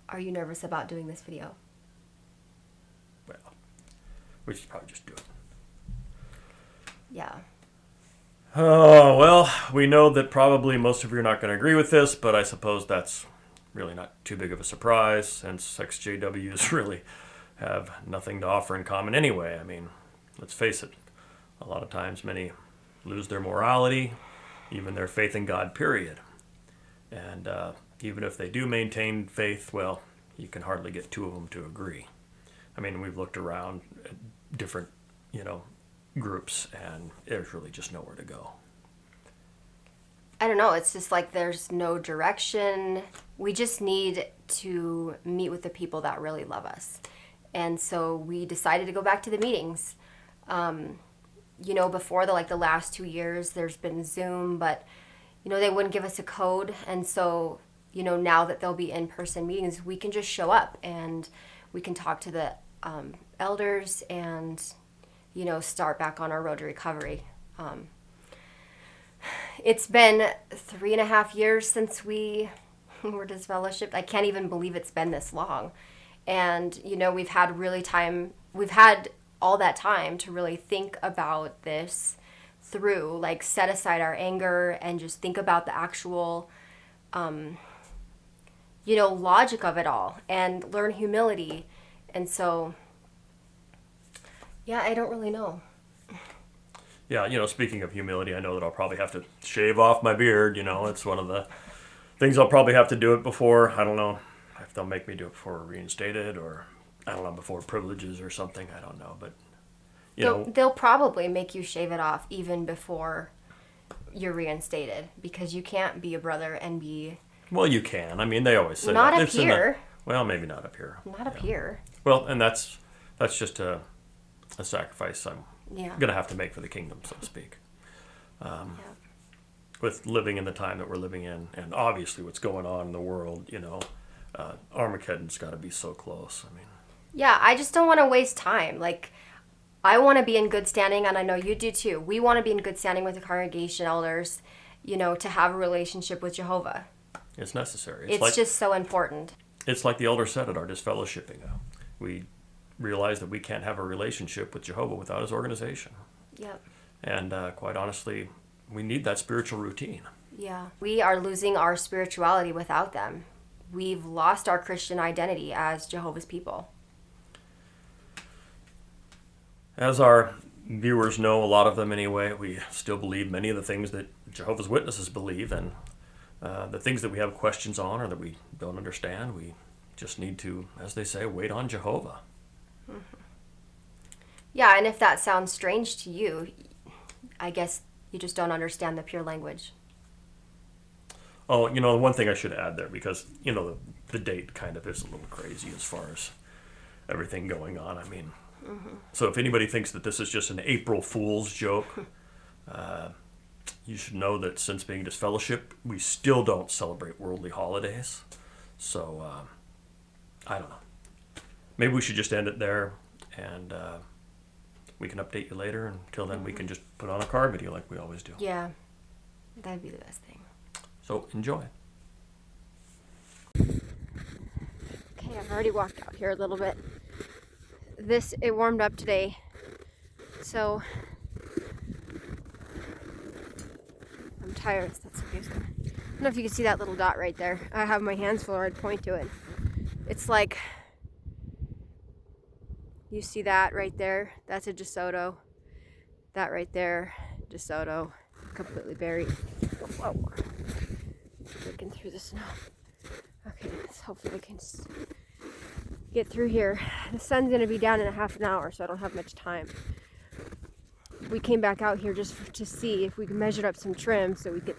are you nervous about doing this video? Well, we should probably just do it. Yeah. Oh, well, we know that probably most of you are not going to agree with this, but I suppose that's really not too big of a surprise since XJWs really have nothing to offer in common anyway. I mean, let's face it, a lot of times many lose their morality, even their faith in God, period. And even if they do maintain faith, well, you can hardly get two of them to agree. I mean, we've looked around at different, groups, and there's really just nowhere to go. I don't know. It's just like there's no direction. We just need to meet with the people that really love us. And so we decided to go back to the meetings. Before the last 2 years, there's been Zoom, but, they wouldn't give us a code. And so, now that there'll be in-person meetings, we can just show up and we can talk to the elders and, start back on our road to recovery. It's been 3.5 years since we were disfellowshipped. I can't even believe it's been this long. And, we've had all that time to really think about this through, set aside our anger and just think about the actual, logic of it all and learn humility. And so, yeah, I don't really know. Yeah, speaking of humility, I know that I'll probably have to shave off my beard. It's one of the things I'll probably have to do it before. I don't know if they'll make me do it before reinstated or, I don't know, before privileges or something. I don't know. But, They'll probably make you shave it off even before you're reinstated because you can't be a brother and be... Well, you can. I mean, they always say not that. Up here. Well, maybe not up here. Not up here. Well, and that's just a sacrifice I'm Yeah. going to have to make for the kingdom, so to speak. With living in the time that we're living in, and obviously what's going on in the world, Armageddon's got to be so close. I mean, yeah, I just don't want to waste time. I want to be in good standing, and I know you do too. We want to be in good standing with the congregation elders, to have a relationship with Jehovah. it's necessary. It's just so important. It's like the elder said at our disfellowshipping. We realize that we can't have a relationship with Jehovah without his organization. Yep. And quite honestly, we need that spiritual routine. Yeah. We are losing our spirituality without them. We've lost our Christian identity as Jehovah's people. As our viewers know, a lot of them anyway, we still believe many of the things that Jehovah's Witnesses believe, and the things that we have questions on or that we don't understand, we just need to, as they say, wait on Jehovah. Mm-hmm. Yeah, and if that sounds strange to you, I guess you just don't understand the pure language. Oh, one thing I should add there, because, the date kind of is a little crazy as far as everything going on. I mean, So if anybody thinks that this is just an April Fool's joke, you should know that since being disfellowshipped, we still don't celebrate worldly holidays. So, I don't know. Maybe we should just end it there, and we can update you later. Until then, we can just put on a car video like we always do. Yeah, that'd be the best thing. So, enjoy. Okay, I've already walked out here a little bit. It warmed up today, so I'm tired. That's okay. I don't know if you can see that little dot right there. I have my hands full, I'd point to it. It's like, you see that right there? That's a DeSoto. That right there, DeSoto, completely buried. Whoa. Breaking through the snow. Okay, so hopefully I can get through here. The sun's going to be down in a half an hour, so I don't have much time. We came back out here just to see if we could measure up some trim so we could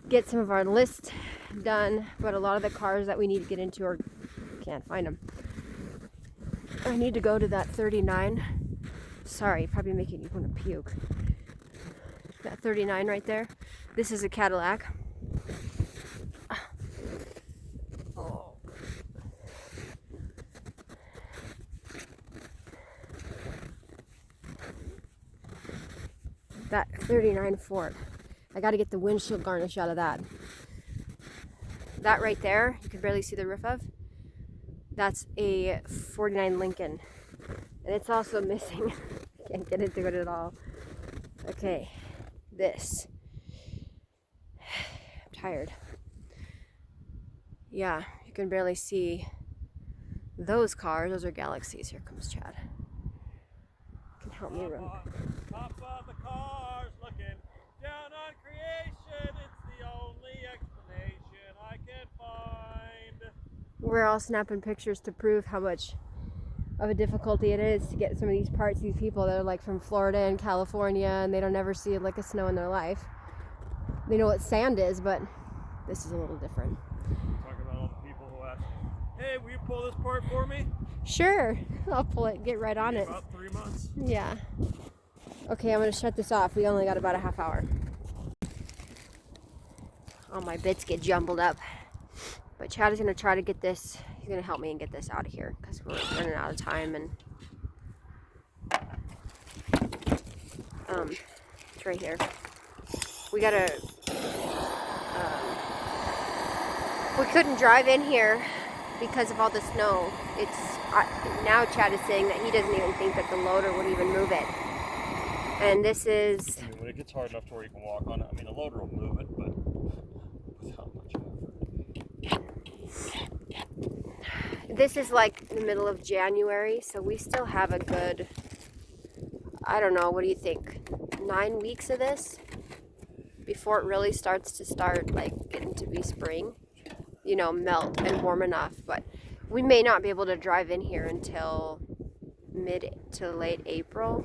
get some of our list done, but a lot of the cars that we need to get into can't find them. I need to go to that 39. Sorry, probably making you want to puke. That 39 right there. This is a Cadillac. Oh. That 39 Ford. I got to get the windshield garnish out of that. that right there, you can barely see the roof of, that's a 49 Lincoln. And it's also missing. Can't get into it at all. Okay, this. I'm tired. Yeah, you can barely see those cars. Those are Galaxies. Here comes Chad. Can help me run. Top of the cars, looking down on creation. It's the only explanation I can find. We're all snapping pictures to prove how much of a difficulty it is to get some of these parts. These people that are like from Florida and California, and they don't ever see a lick of snow in their life. They know what sand is, but this is a little different. Talking about all the people who ask, hey, will you pull this part for me? Sure, I'll pull it, get right on it. About 3 months. Yeah. Okay, I'm gonna shut this off. We only got about a half hour. All my bits get jumbled up. But Chad is gonna try to get this, he's gonna help me and get this out of here because we're running out of time. And it's right here. We gotta, we couldn't drive in here because of all the snow. Now Chad is saying that he doesn't even think that the loader would even move it. And this is... I mean, when it gets hard enough to where you can walk on it, I mean, the loader will move it, but without much effort. This is like the middle of January, so we still have a good, I don't know, what do you think? 9 weeks of this before it really starts to like getting to be spring, you know, melt and warm enough. But we may not be able to drive in here until mid to late April.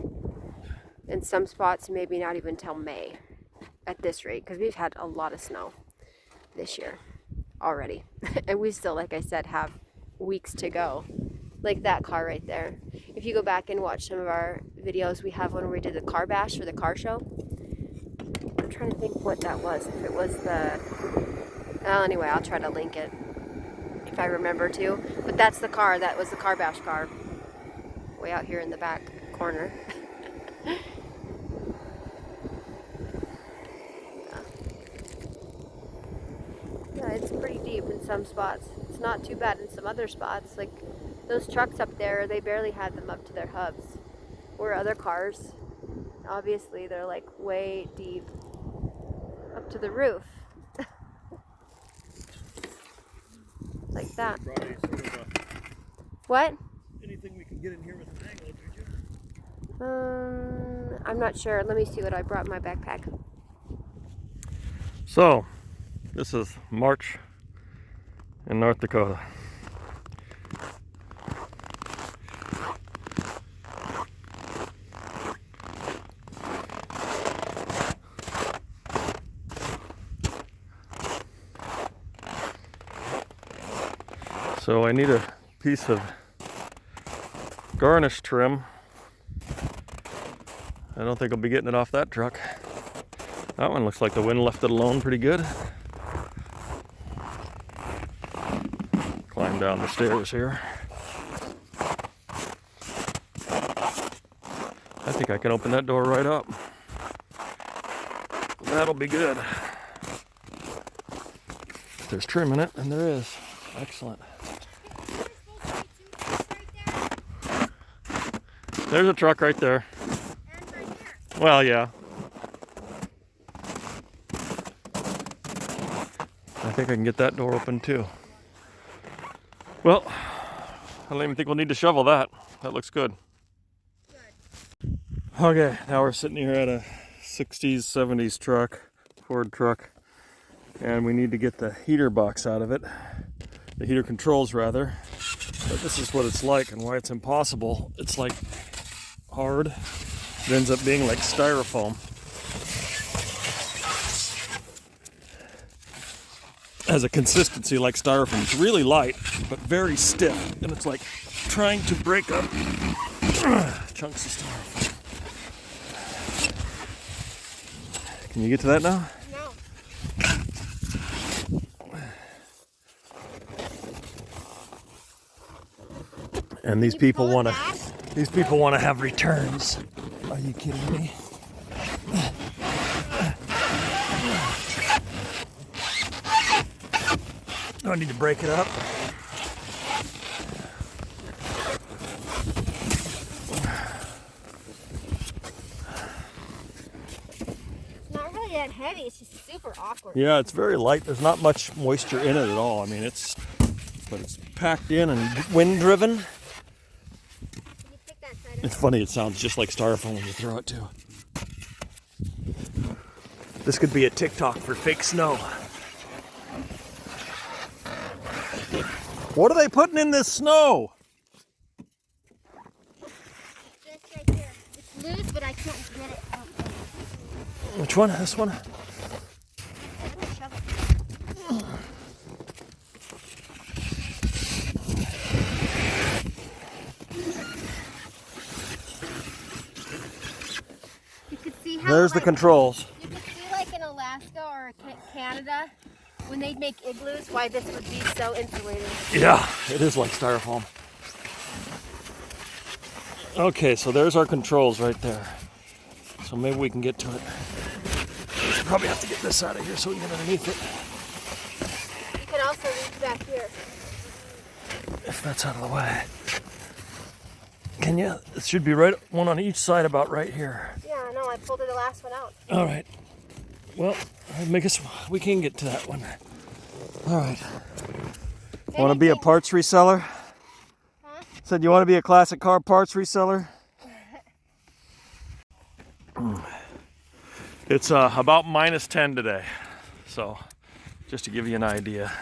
In some spots, maybe not even till May at this rate, because we've had a lot of snow this year already. And we still, like I said, have weeks to go. Like that car right there. If you go back and watch some of our videos, we have one where we did the car bash for the car show. I'm trying to think what that was. If it was the... Well, anyway, I'll try to link it if I remember to. But that's the car. That was the car bash car. Way out here in the back corner. Yeah, it's pretty deep in some spots. It's not too bad in some other spots. Like those trucks up there, they barely had them up to their hubs. Where other cars, obviously, they're like way deep up to the roof. Like that. What? Anything we can get in here with an angle, did you? I'm not sure. Let me see what I brought in my backpack. So, this is March in North Dakota. So I need a piece of garnish trim. I don't think I'll be getting it off that truck. That one looks like the wind left it alone pretty good. Climb down the stairs here. I think I can open that door right up. That'll be good. If there's trim in it, and there is. Excellent. There's a truck right there. And right here. Well, yeah. I think I can get that door open too. Well, I don't even think we'll need to shovel that. That looks good. Okay, now we're sitting here at a 60s, 70s truck, Ford truck, and we need to get the heater box out of it. The heater controls, rather. But this is what it's like and why it's impossible. It's like hard. It ends up being like styrofoam. Has a consistency like styrofoam. It's really light, but very stiff. And it's like trying to break up chunks of styrofoam. Can you get to that now? No. And these people want to have returns. Are you kidding me? Do I need to break it up? It's not really that heavy, it's just super awkward. Yeah, it's very light. There's not much moisture in it at all. I mean, it's packed in and wind driven. Can you pick that side up? It's funny, it sounds just like styrofoam when you throw it too. This could be a TikTok for fake snow. What are they putting in this snow? This right here. It's loose, but I can't get it out. Which one? This one? I'm gonna shove it. You could see how There's the controls. You could see like in Alaska or Canada, when they'd make igloos, why this would be so insulated. Yeah, it is like styrofoam. Okay, so there's our controls right there. So maybe we can get to it. Probably have to get this out of here so we can get underneath it. You can also reach back here. If that's out of the way. Can you? It should be right, one on each side about right here. Yeah, no, I pulled the last one out. All right. Well, we can get to that one. All right. Want to be a parts reseller? Huh? Said you want to be a classic car parts reseller? It's about -10 today, so just to give you an idea.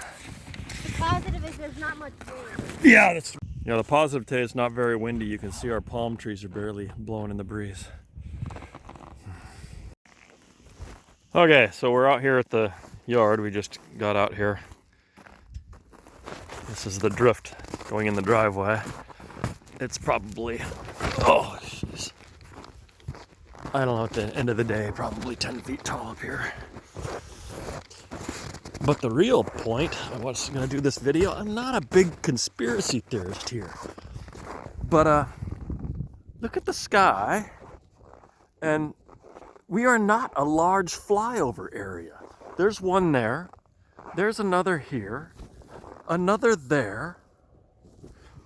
The positive is there's not much wind. Yeah, that's. Yeah, the positive today is not very windy. You can see our palm trees are barely blowing in the breeze. Okay, so we're out here at the yard. We just got out here. This is the drift going in the driveway. It's probably, oh, jeez. I don't know, at the end of the day, probably 10 feet tall up here. But the real point, I was going to do this video, I'm not a big conspiracy theorist here. But look at the sky, and we are not a large flyover area. There's one there, there's another here, another there.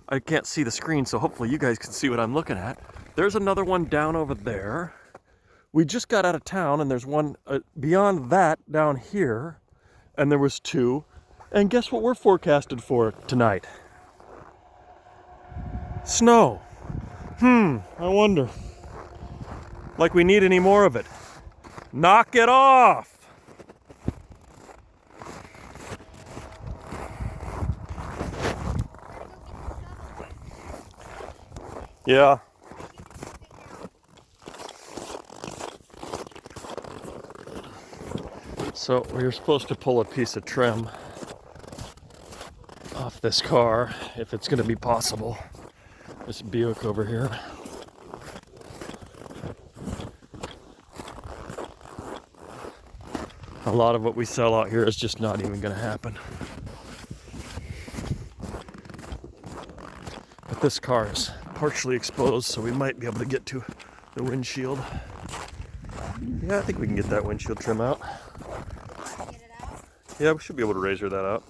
I can't see the screen, so hopefully you guys can see what I'm looking at. There's another one down over there. We just got out of town, and there's one beyond that down here, and there was two. And guess what we're forecasted for tonight? Snow. I wonder. Like we need any more of it. Knock it off! Yeah. So we were supposed to pull a piece of trim off this car, if it's going to be possible. This Buick over here. A lot of what we sell out here is just not even going to happen. But this car is partially exposed, so we might be able to get to the windshield. Yeah, I think we can get that windshield trim out. Get it out? Yeah, we should be able to razor that out.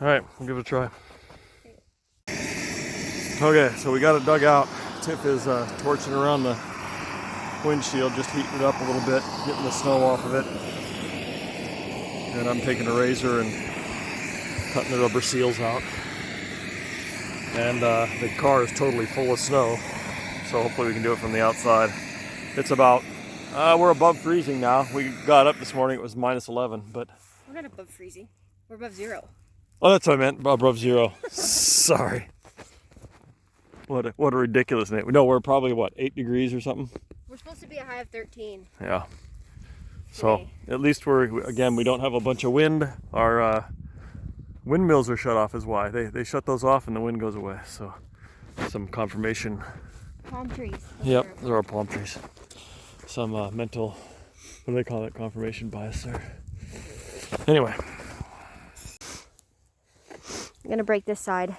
All right, we'll give it a try. Okay, so we got it dug out. Tiff is torching around the windshield, just heating it up a little bit, getting the snow off of it. And I'm taking a razor and cutting the rubber seals out. And the car is totally full of snow, so hopefully we can do it from the outside. It's about, we're above freezing now. We got up this morning, it was -11, but... We're not above freezing. We're above zero. Oh, that's what I meant, above zero. Sorry. What a ridiculous name. No, we're probably, what, 8 degrees or something? We're supposed to be a high of 13. Yeah. So, at least we don't have a bunch of wind. Our windmills are shut off is why. They shut those off and the wind goes away. So, some confirmation. Palm trees. Yep, those are our palm trees. Some mental, what do they call that, confirmation bias there. Anyway. I'm going to break this side.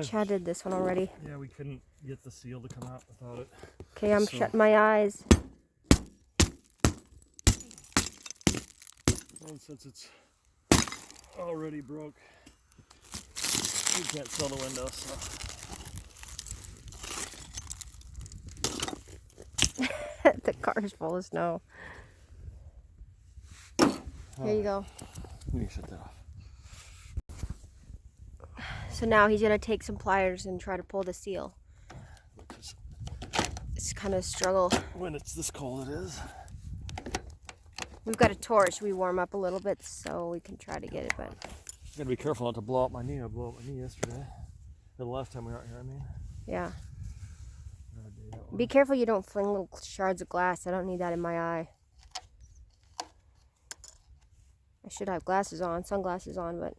Chad did this one already. Yeah, we couldn't get the seal to come out without it. Okay, I'm shutting my eyes. And since it's already broke, we can't sell the window, so. The car's full of snow. Here you go. You can shut that off. So now he's gonna take some pliers and try to pull the seal. Which is, It's kind of a struggle. when it's this cold, it is. We've got a torch. We warm up a little bit so we can try to get it, but I gotta be careful not to blow out my knee. I blew out my knee yesterday. The last time we were out here, I mean. yeah. Bad day that was. Be careful you don't fling little shards of glass. I don't need that in my eye. I should have glasses on, sunglasses on, but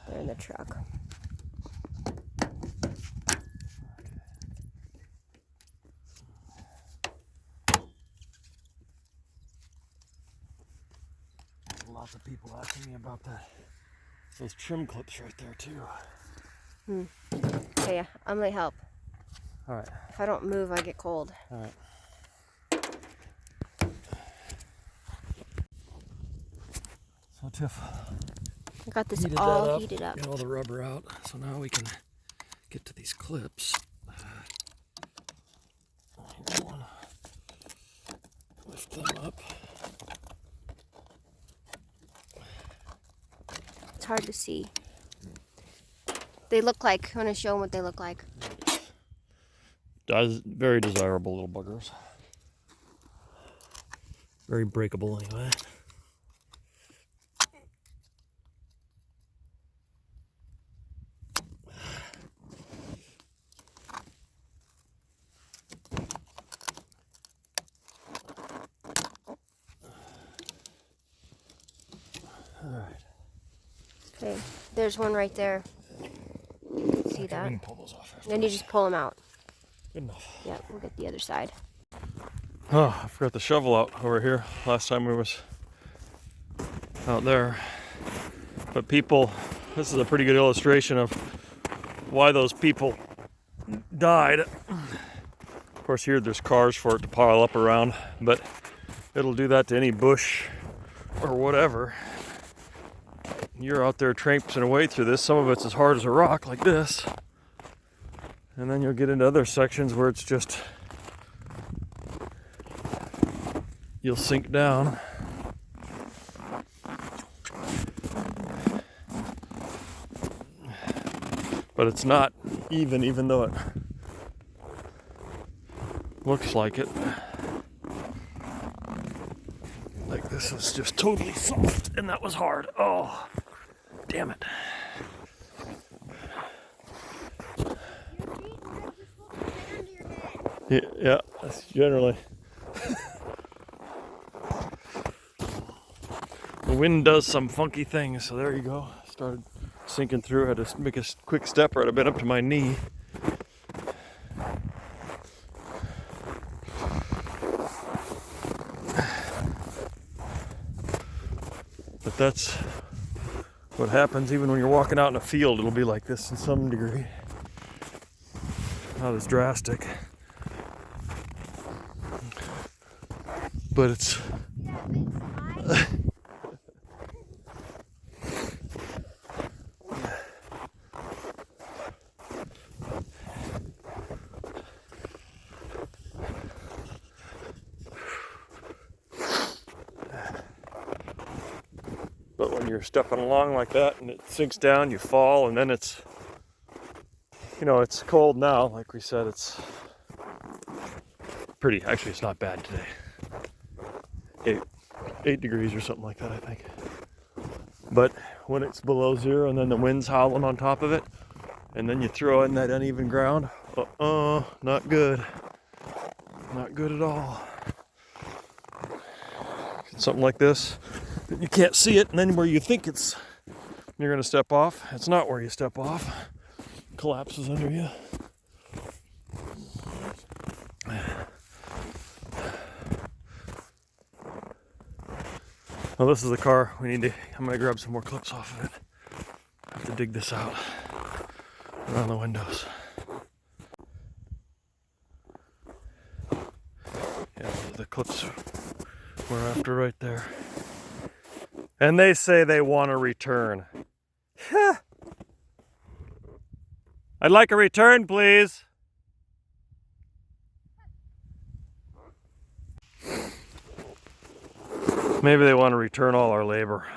they're in the truck. Lots of people asking me about that. Those trim clips right there too. Okay, yeah, I'm gonna help. All right. If I don't move, I get cold. All right. So Tiff, I got this heated all that up, heated up. get all the rubber out. So now we can get to these clips. Here's one. Lift them up. It's hard to see. They look like, I want to show them what they look like. Very desirable little buggers. Very breakable anyway. Okay, there's one right there. You can see We that. can pull those off. Then you just pull them out. Good enough. Yeah, we'll get the other side. Oh, I forgot the shovel out over here. Last time we was out there. But people, this is a pretty good illustration of why those people died. Of course, here there's cars for it to pile up around, but it'll do that to any bush or whatever. You're out there traipsing away through this. Some of it's as hard as a rock like this. And then you'll get into other sections where it's just, you'll sink down. But it's not even though it looks like it. Like this is just totally soft, and that was hard. Oh, damn it. Yeah, that's generally. The wind does some funky things, so there you go. Started sinking through, had to make a quick step or I'd have been up to my knee. But that's what happens even when you're walking out in a field. It'll be like this in some degree. Not as drastic. But it's but when you're stepping along like that and it sinks down, you fall, and then it's, you know, it's cold now. Like we said, it's pretty, actually it's not bad today. 8 degrees or something like that, I think. But when it's below zero and then the wind's howling on top of it, and then you throw in that uneven ground, not good. Not good at all. Something like this, you can't see it, and then where you think it's, you're gonna step off, it's not where you step off. Collapses under you. Well, this is the car. I'm gonna grab some more clips off of it. I have to dig this out around the windows. Yeah, the clips we're after right there. And they say they want a return. I'd like a return, please. Maybe they want to return all our labor.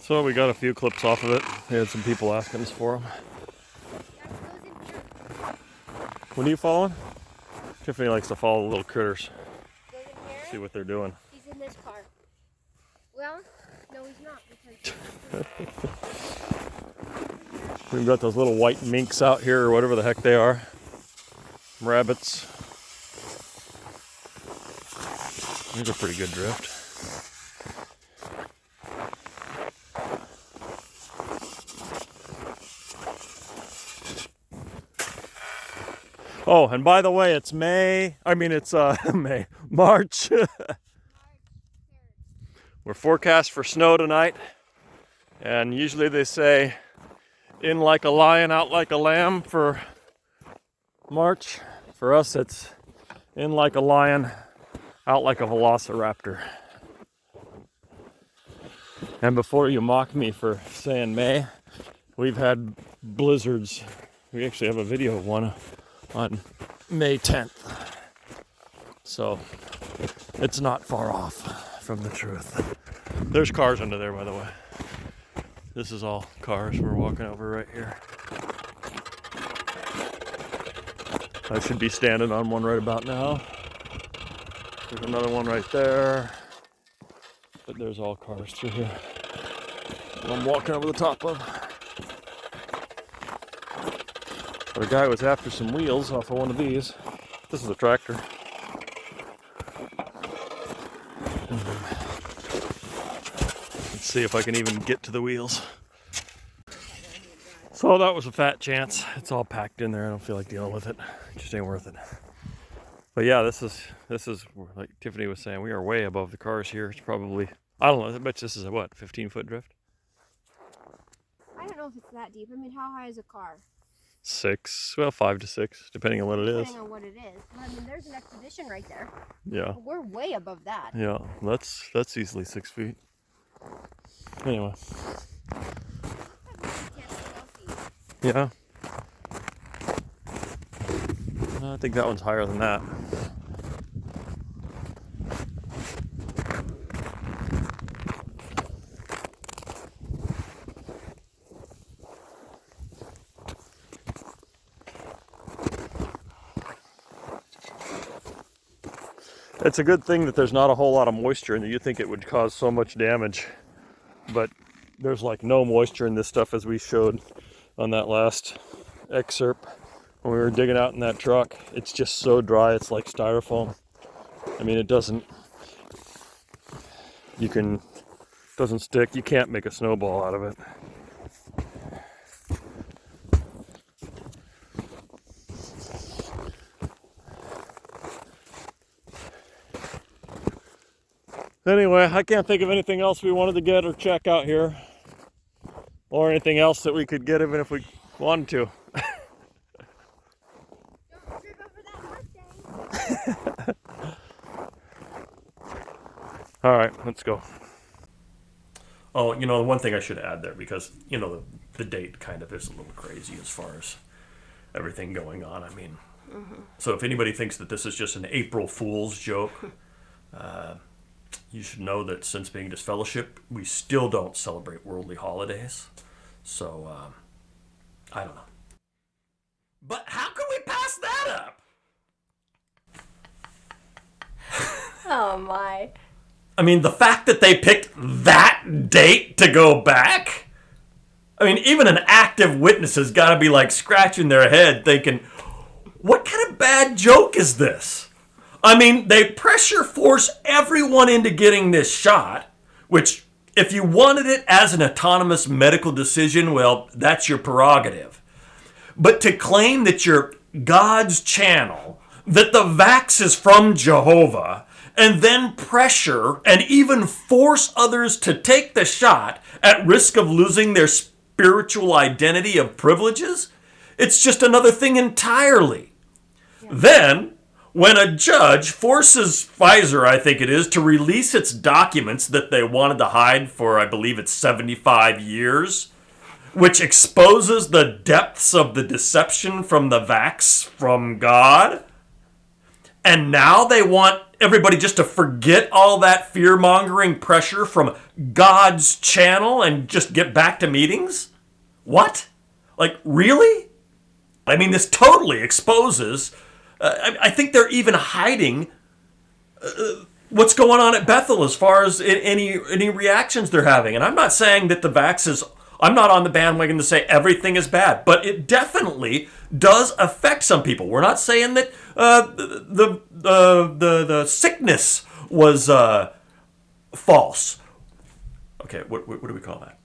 So we got a few clips off of it. We had some people asking us for them. What are you following? Tiffany likes to follow the little critters. See what they're doing. He's in this car. Well, no, he's not. We've got those little white minks out here, or whatever the heck they are. Rabbits. These are pretty good drift. Oh, and by the way, it's March. We're forecast for snow tonight. And usually they say, in like a lion, out like a lamb for March. For us, it's in like a lion, out like a velociraptor. And before you mock me for saying May, we've had blizzards. We actually have a video of one on May 10th. So it's not far off from the truth. There's cars under there, by the way. This is all cars we're walking over right here. I should be standing on one right about now. There's another one right there. But there's all cars through here. I'm walking over the top of. But a guy was after some wheels off of one of these. This is a tractor. Let's see if I can even get to the wheels. So that was a fat chance. It's all packed in there. I don't feel like dealing with it. It just ain't worth it. But yeah, this is like Tiffany was saying, we are way above the cars here. It's probably, I don't know, I bet this is a what, 15-foot drift? I don't know if it's that deep. I mean, how high is a car? 6, well, 5 to 6, depending on what it is. Depending on what it is. But, I mean, there's an expedition right there. Yeah. But we're way above that. Yeah, that's easily 6 feet. Anyway. Yeah. I think that one's higher than that. It's a good thing that there's not a whole lot of moisture and that you think it would cause so much damage. But there's like no moisture in this stuff, as we showed on that last excerpt when we were digging out in that truck. It's just so dry, it's like styrofoam. I mean, it doesn't stick. You can't make a snowball out of it. Anyway, I can't think of anything else we wanted to get or check out here, or anything else that we could get even if we wanted to. Don't trip over that Mustang. All right, let's go. Oh, you know, one thing I should add there, because, you know, the date kind of is a little crazy as far as everything going on. I mean, so if anybody thinks that this is just an April Fool's joke, you should know that since being disfellowship, we still don't celebrate worldly holidays. So, I don't know. But how can we pass that up? Oh my. I mean, the fact that they picked that date to go back? I mean, even an active witness has got to be like scratching their head thinking, what kind of bad joke is this? I mean, they pressure force everyone into getting this shot, which, if you wanted it as an autonomous medical decision, well, that's your prerogative. But to claim that you're God's channel, that the vax is from Jehovah, and then pressure and even force others to take the shot at risk of losing their spiritual identity of privileges, it's just another thing entirely. Yeah. Then, when a judge forces Pfizer, I think it is, to release its documents that they wanted to hide for, I believe it's 75 years, which exposes the depths of the deception from the vax from God. And now they want everybody just to forget all that fear-mongering pressure from God's channel and just get back to meetings? What? Like, really? I mean, this totally exposes... I think they're even hiding what's going on at Bethel as far as any reactions they're having. And I'm not saying that the vax is... I'm not on the bandwagon to say everything is bad, but it definitely does affect some people. We're not saying that the sickness was false. Okay, what do we call that?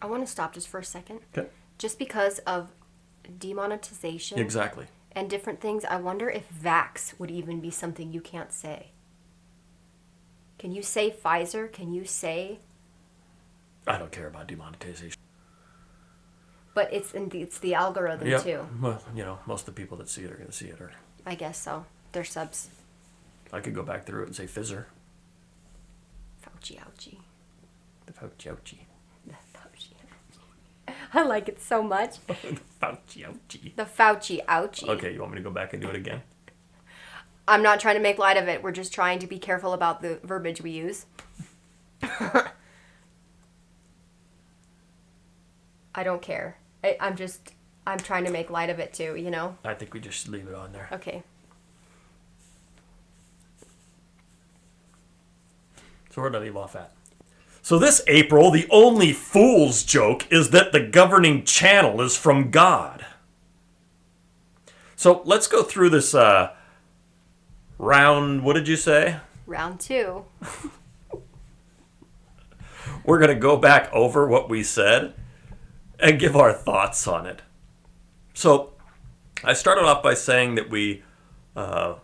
I want to stop just for a second. Okay. Just because of demonetization. Exactly. And different things, I wonder if vax would even be something you can't say. Can you say Pfizer? Can you say... I don't care about demonetization. But it's the algorithm too. Well, most of the people that see it are going to see it. Or I guess so. They're subs. I could go back through it and say Fizzer. Fauci ouchie. The Fauci ouchie. The Fauci ouchie. I like it so much. The Fauci ouchie. The Fauci ouchie. Okay, you want me to go back and do it again? I'm not trying to make light of it. We're just trying to be careful about the verbiage we use. I don't care. I'm trying to make light of it too, I think we just leave it on there. Okay. So where did I leave off at? So this April, the only fool's joke is that the governing channel is from God. So let's go through this round, what did you say? Round 2. We're going to go back over what we said and give our thoughts on it. So I started off by saying that we know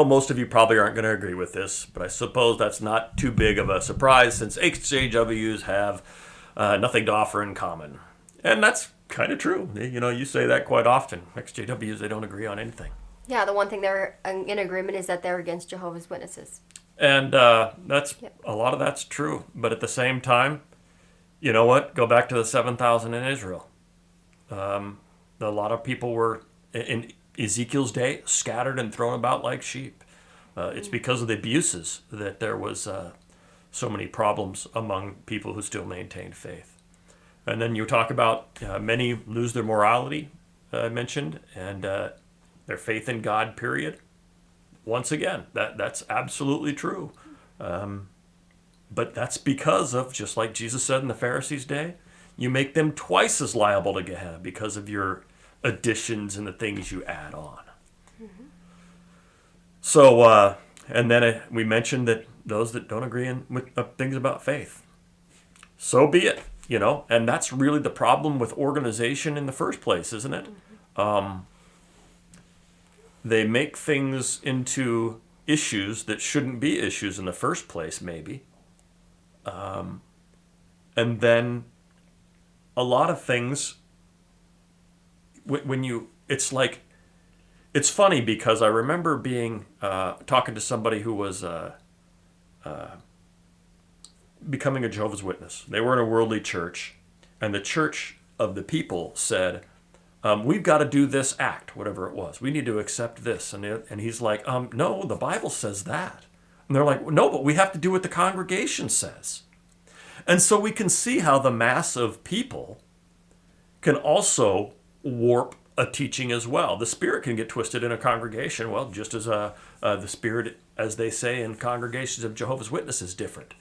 most of you probably aren't going to agree with this, but I suppose that's not too big of a surprise since XJWs have nothing to offer in common. And that's kind of true. You say that quite often. XJWs, they don't agree on anything. Yeah, the one thing they're in agreement is that they're against Jehovah's Witnesses. And that's a lot of that's true. But at the same time, you know what? Go back to the 7,000 in Israel. A lot of people were, in Ezekiel's day, scattered and thrown about like sheep. It's because of the abuses that there was so many problems among people who still maintained faith. And then you talk about many lose their morality, I mentioned, and their faith in God, period. Once again, that's absolutely true. But that's because of, just like Jesus said in the Pharisees' day, you make them twice as liable to Gehenna because of your additions and the things you add on. Mm-hmm. So, and then we mentioned that those that don't agree with things about faith, so be it, and that's really the problem with organization in the first place, isn't it? Mm-hmm. They make things into issues that shouldn't be issues in the first place, maybe. And then a lot of things, it's funny because I remember talking to somebody who was becoming a Jehovah's Witness. They were in a worldly church, and the church of the people said, we've got to do this act, whatever it was. We need to accept this. And he's like, no, the Bible says that. And they're like, no, but we have to do what the congregation says. And so we can see how the mass of people can also warp a teaching as well. The spirit can get twisted in a congregation, well, just as the spirit, as they say in congregations of Jehovah's Witnesses, is different.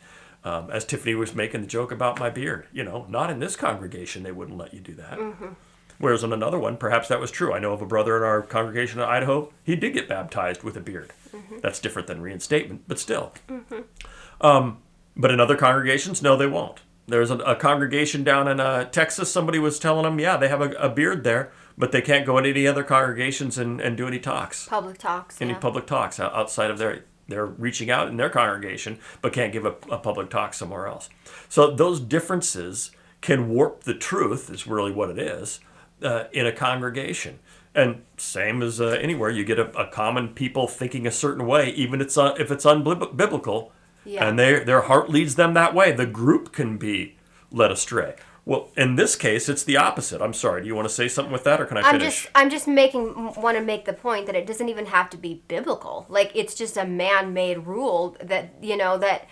As Tiffany was making the joke about my beard, not in this congregation they wouldn't let you do that. Mm-hmm. Whereas in another one, perhaps that was true. I know of a brother in our congregation in Idaho, he did get baptized with a beard. Mm-hmm. That's different than reinstatement, but still. Mm-hmm. But in other congregations, no, they won't. There's a congregation down in Texas, somebody was telling them, yeah, they have a beard there, but they can't go into any other congregations and do any talks. Public talks, Any public talks outside of they're reaching out in their congregation, but can't give a public talk somewhere else. So those differences can warp the truth, is really what it is, in a congregation. And same as anywhere, you get a common people thinking a certain way, even if it's unbiblical, Yeah. and their heart leads them that way. The group can be led astray. Well, in this case, it's the opposite. I'm sorry. Do you want to say something with that, or can I finish? I'm just want to make the point that it doesn't even have to be biblical. Like, it's just a man-made rule that, that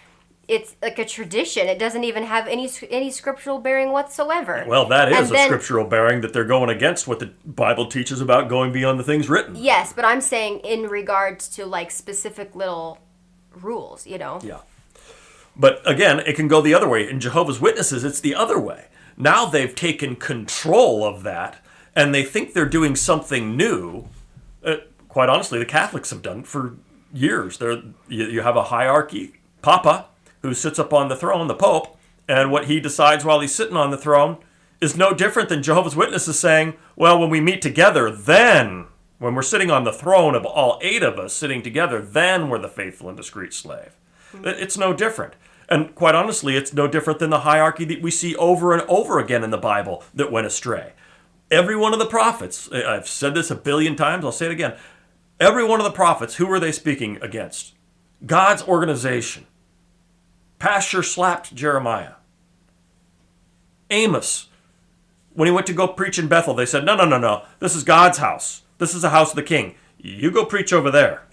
it's like a tradition. It doesn't even have any scriptural bearing whatsoever. Well, that is a scriptural bearing that they're going against what the Bible teaches about going beyond the things written. Yes, but I'm saying in regards to like specific little rules, Yeah. But again, it can go the other way. In Jehovah's Witnesses, it's the other way. Now they've taken control of that, and they think they're doing something new. Quite honestly, the Catholics have done it for years. You have a hierarchy, Papa, who sits up on the throne, the Pope, and what he decides while he's sitting on the throne is no different than Jehovah's Witnesses saying, well, when we meet together, then, when we're sitting on the throne of all 8 of us sitting together, then we're the faithful and discreet slave. It's no different. And quite honestly, it's no different than the hierarchy that we see over and over again in the Bible that went astray. Every one of the prophets, I've said this a billion times, I'll say it again. Every one of the prophets, who were they speaking against? God's organization. Pasture slapped Jeremiah. Amos, when he went to go preach in Bethel, they said, no. This is God's house. This is the house of the king. You go preach over there.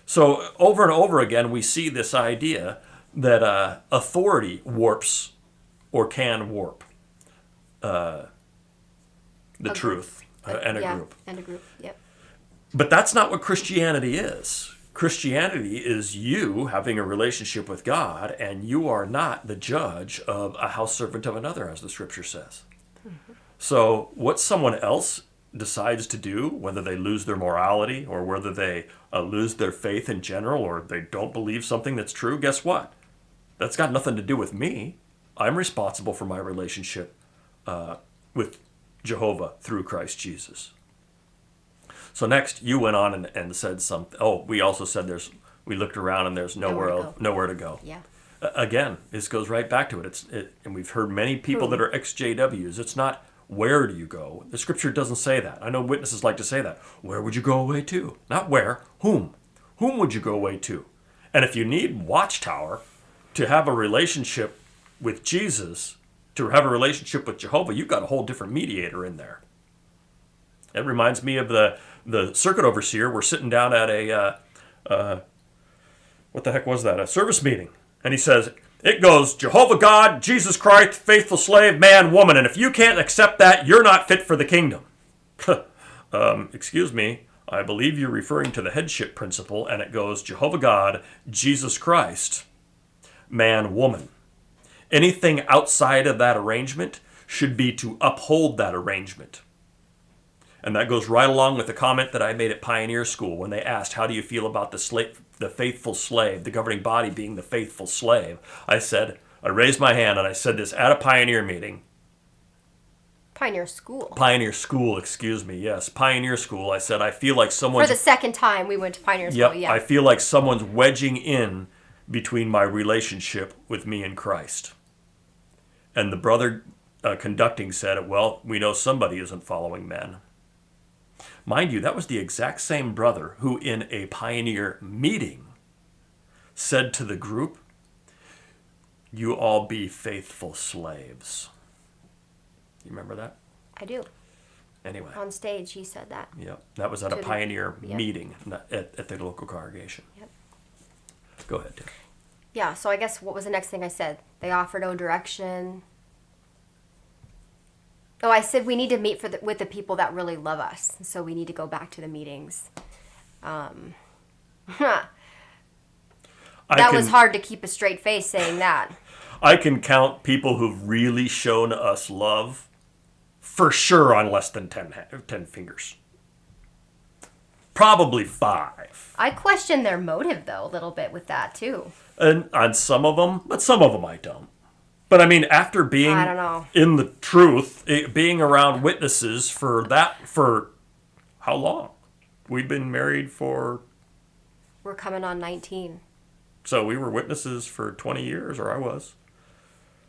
So over and over again, we see this idea that authority warps or can warp the truth and a group. And a group, yep. But that's not what Christianity is. Christianity is you having a relationship with God, and you are not the judge of a house servant of another, as the scripture says. Mm-hmm. So what someone else decides to do, whether they lose their morality or whether they lose their faith in general or they don't believe something that's true, guess what? That's got nothing to do with me. I'm responsible for my relationship with Jehovah through Christ Jesus. So next, you went on and said something. Oh, we also said we looked around and there's nowhere to go. Yeah. Again, this goes right back to it. And we've heard many people that are ex-JWs. It's not where do you go. The scripture doesn't say that. I know witnesses like to say that. Where would you go away to? Not where. Whom? Whom would you go away to? And if you need Watchtower to have a relationship with Jesus, to have a relationship with Jehovah, you've got a whole different mediator in there. It reminds me of the circuit overseer. We're sitting down at a what the heck was that? A service meeting. And he says, it goes, Jehovah God, Jesus Christ, faithful slave, man, woman. And if you can't accept that, you're not fit for the kingdom. Excuse me, I believe you're referring to the headship principle, and it goes, Jehovah God, Jesus Christ, man, woman. Anything outside of that arrangement should be to uphold that arrangement. And that goes right along with the comment that I made at Pioneer School when they asked, how do you feel about the faithful slave, the governing body being the faithful slave? I raised my hand and I said this at a Pioneer meeting. Pioneer School. Pioneer School, excuse me, yes. Pioneer School. I said, I feel like someone's... For the second time we went to Pioneer School, yeah. I feel like someone's wedging in between my relationship with me and Christ. And the brother conducting said, well, we know somebody isn't following men. Mind you, that was the exact same brother who in a Pioneer meeting said to the group, you all be faithful slaves. You remember that? I do. Anyway. On stage, he said that. Yep. That was at a Pioneer meeting at the local congregation. Yep. Go ahead, Tim. Yeah, so I guess what was the next thing I said? They offer no direction. Oh, I said we need to meet with the people that really love us. So we need to go back to the meetings. That was hard to keep a straight face saying that. I can count people who've really shown us love for sure on less than 10 fingers. Probably 5. I question their motive, though, a little bit with that, too. And on some of them, but some of them I don't. But I mean, after being in the truth, being around witnesses for how long? We've been married for... We're coming on 19. So we were witnesses for 20 years, or I was.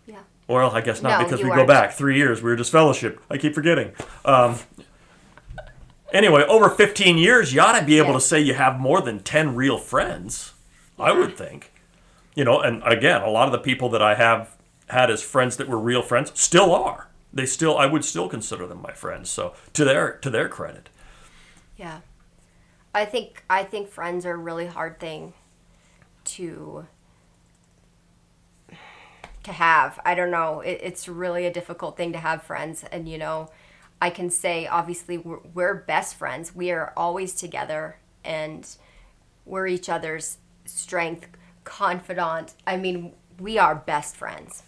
Yeah. Well, I guess not, because we go back 3 years. We were just fellowship. I keep forgetting. Anyway, over 15 years, you ought to be able to Yes. say you have more than 10 real friends. I would think. And again, a lot of the people that I have had as friends that were real friends still are. I would still consider them my friends. So to their credit. Yeah. I think friends are a really hard thing to have. I don't know. It's really a difficult thing to have friends. And, I can say, obviously, we're best friends. We are always together, and we're each other's strength, confidant. I mean, we are best friends.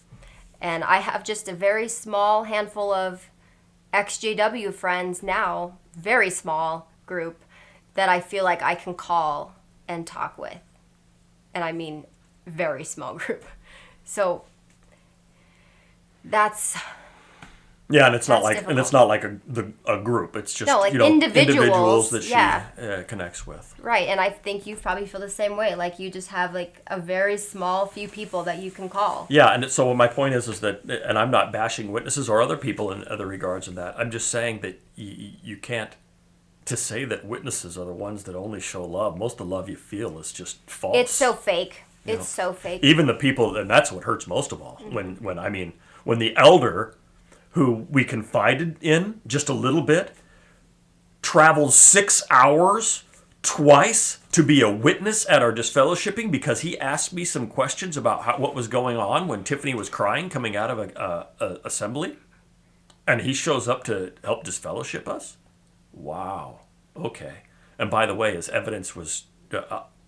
And I have just a very small handful of ex-JW friends now, very small group, that I feel like I can call and talk with. And I mean, very small group. So that's Yeah, and it's not like difficult. a group. It's just No, like individuals, that she yeah. connects with. Right, and I think you probably feel the same way. Like you just have like a very small few people that you can call. Yeah, and so my point is that, and I'm not bashing witnesses or other people in other regards in that. I'm just saying that you can't, to say that witnesses are the ones that only show love. Most of the love you feel is just false. It's so fake. You It's know? so fake. Even the people, and that's what hurts most of all. When the elder who we confided in just a little bit travels 6 hours twice to be a witness at our disfellowshipping because he asked me some questions about what was going on when Tiffany was crying coming out of a assembly, and he shows up to help disfellowship us. Wow. Okay. And by the way, his evidence was.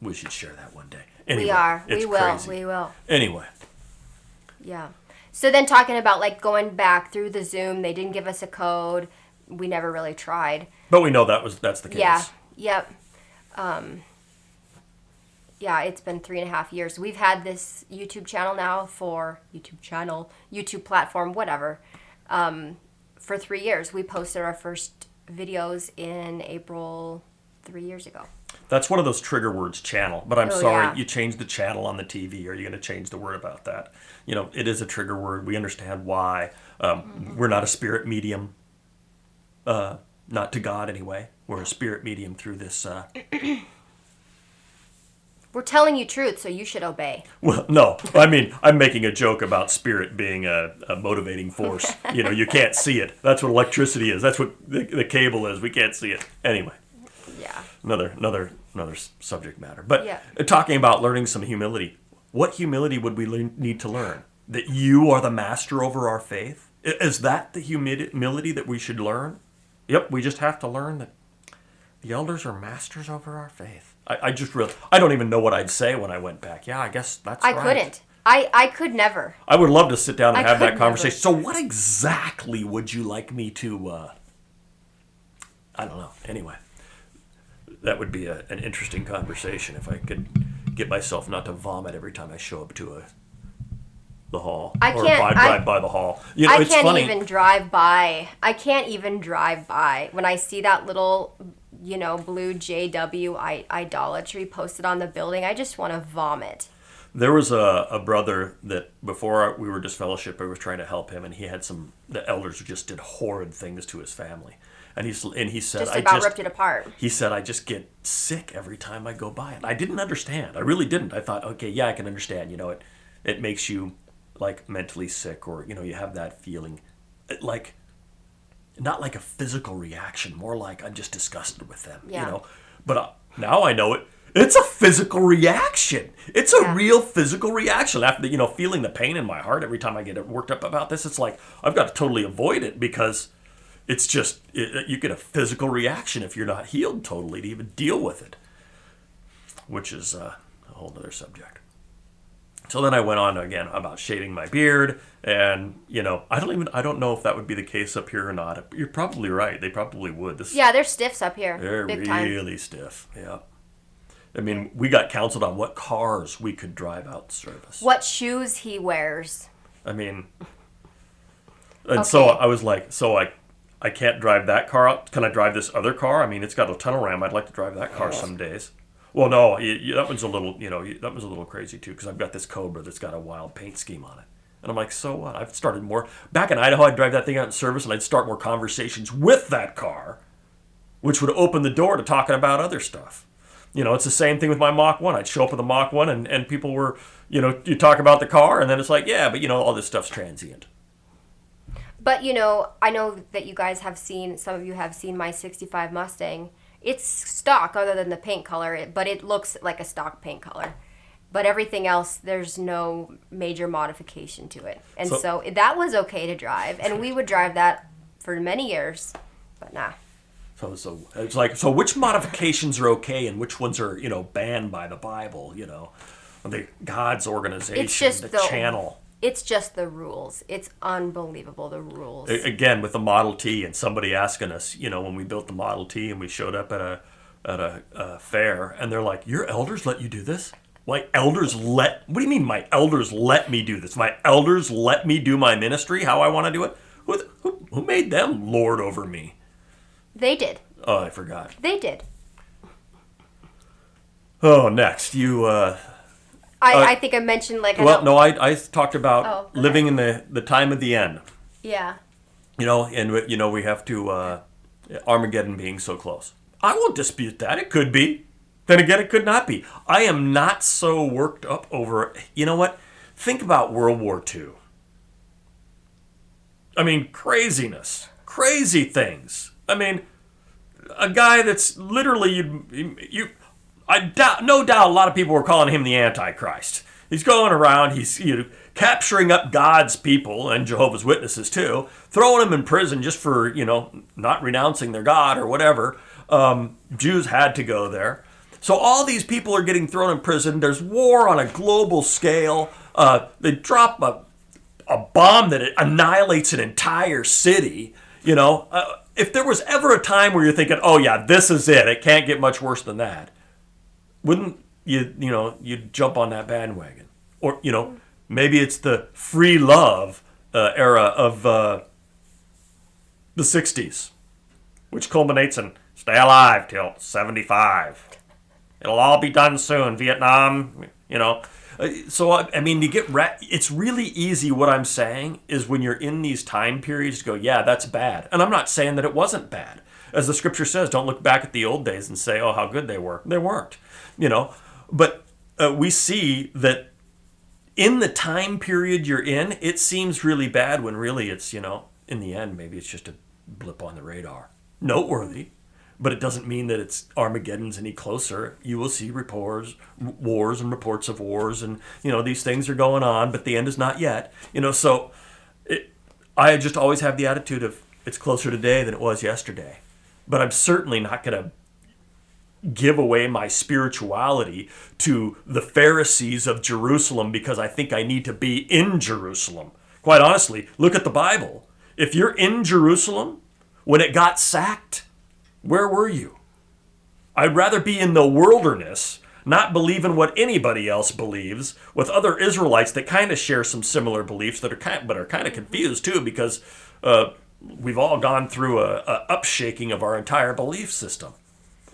We should share that one day. Anyway, it's We will. crazy. We will. Anyway. Yeah. So then talking about like going back through the Zoom, they didn't give us a code. We never really tried. But we know that's the case. Yeah. Yep. Yeah, it's been 3.5 years. We've had this YouTube channel now YouTube platform, whatever, for 3 years. We posted our first videos in April 3 years ago. That's one of those trigger words, channel. But I'm Oh, sorry, yeah. you changed the channel on the TV. Are you going to change the word about that? It is a trigger word. We understand why. We're not a spirit medium. Not to God, anyway. We're a spirit medium through this. We're telling you truth, so you should obey. Well, no. I mean, I'm making a joke about spirit being a motivating force. You can't see it. That's what electricity is. That's what the cable is. We can't see it. Anyway. Yeah. Another subject matter. But Yeah. Talking about learning some humility. What humility would we need to learn? That you are the master over our faith? Is that the humility that we should learn? Yep, we just have to learn that the elders are masters over our faith. I don't even know what I'd say when I went back. Yeah, I guess that's right. I couldn't. I could never. I would love to sit down and I have that could conversation. So what exactly would you like me to, I don't know. Anyway, that would be an interesting conversation if I could get myself not to vomit every time I show up to the hall. Drive by the hall. I It's can't funny. even drive by. I can't even drive by. When I see that little, blue JW idolatry posted on the building, I just want to vomit. There was a brother that before we were disfellowship, I was trying to help him, and he had the elders just did horrid things to his family. And he said, Just about ripped it apart. He said, I just get sick every time I go by it. I didn't understand. I really didn't. I thought, okay, yeah, I can understand. It makes you like mentally sick, or you have that feeling, like not like a physical reaction, more like I'm just disgusted with them. Yeah. But now I know it. It's a physical reaction. It's a real physical reaction. After feeling the pain in my heart every time I get worked up about this, it's like I've got to totally avoid it because it's just you get a physical reaction if you're not healed totally to even deal with it, which is a whole other subject. So then I went on again about shaving my beard, and I don't know if that would be the case up here or not. You're probably right. They probably would. Yeah, they're stiffs up here. They're Big time. really stiff. Yeah. I mean, we got counseled on what cars we could drive out service. What shoes he wears. I mean, and so I was like, I can't drive that car out. Can I drive this other car? I mean, it's got a tunnel ram. I'd like to drive that car some days. Well, no, that one's a little crazy too, because I've got this Cobra that's got a wild paint scheme on it. And I'm like, so what? I've started more. Back in Idaho, I'd drive that thing out in service, and I'd start more conversations with that car which would open the door to talking about other stuff. It's the same thing with my Mach 1. I'd show up with a Mach 1 and people were, you talk about the car and then it's like, yeah, but all this stuff's transient. But, I know that you guys have seen, some of you have seen my 65 Mustang. It's stock other than the paint color, but it looks like a stock paint color. But everything else, there's no major modification to it. And so that was okay to drive. And we would drive that for many years, but nah. So it's like, so which modifications are okay and which ones are, banned by the Bible, the God's organization, It's just the channel. It's just the rules. It's unbelievable, the rules. Again, with the Model T and somebody asking us, when we built the Model T and we showed up at a fair and they're like, your elders let you do this? What do you mean my elders let me do this? My elders let me do my ministry how I want to do it? Who made them lord over me? They did. Oh, I forgot. They did. Oh, next. I think I mentioned I talked about okay. living in the time of the end. Yeah. And we have to Armageddon being so close. I won't dispute that. It could be. Then again, it could not be. I am not so worked up over. You know what? Think about World War II. I mean, craziness, crazy things. I mean, a guy that's literally no doubt a lot of people were calling him the Antichrist. He's going around, he's capturing up God's people and Jehovah's Witnesses too, throwing them in prison just for, not renouncing their God or whatever. Jews had to go there. So all these people are getting thrown in prison. There's war on a global scale. They drop a bomb that annihilates an entire city. If there was ever a time where you're thinking, oh yeah, this is it. It can't get much worse than that. Wouldn't you'd jump on that bandwagon? Or, maybe it's the free love era of the 60s, which culminates in stay alive till 75. It'll all be done soon. Vietnam, So, I mean, it's really easy. What I'm saying is when you're in these time periods to go, yeah, that's bad. And I'm not saying that it wasn't bad. As the scripture says, don't look back at the old days and say, oh, how good they were. They weren't, But we see that in the time period you're in, it seems really bad when really it's, in the end, maybe it's just a blip on the radar. Noteworthy. But it doesn't mean that it's Armageddon's any closer. You will see wars and reports of wars, and these things are going on, but the end is not yet. So I just always have the attitude of it's closer today than it was yesterday. But I'm certainly not going to give away my spirituality to the Pharisees of Jerusalem because I think I need to be in Jerusalem. Quite honestly, look at the Bible. If you're in Jerusalem when it got sacked, where were you? I'd rather be in the wilderness, not believing what anybody else believes, with other Israelites that kind of share some similar beliefs that are kind of confused too, because we've all gone through a upshaking of our entire belief system.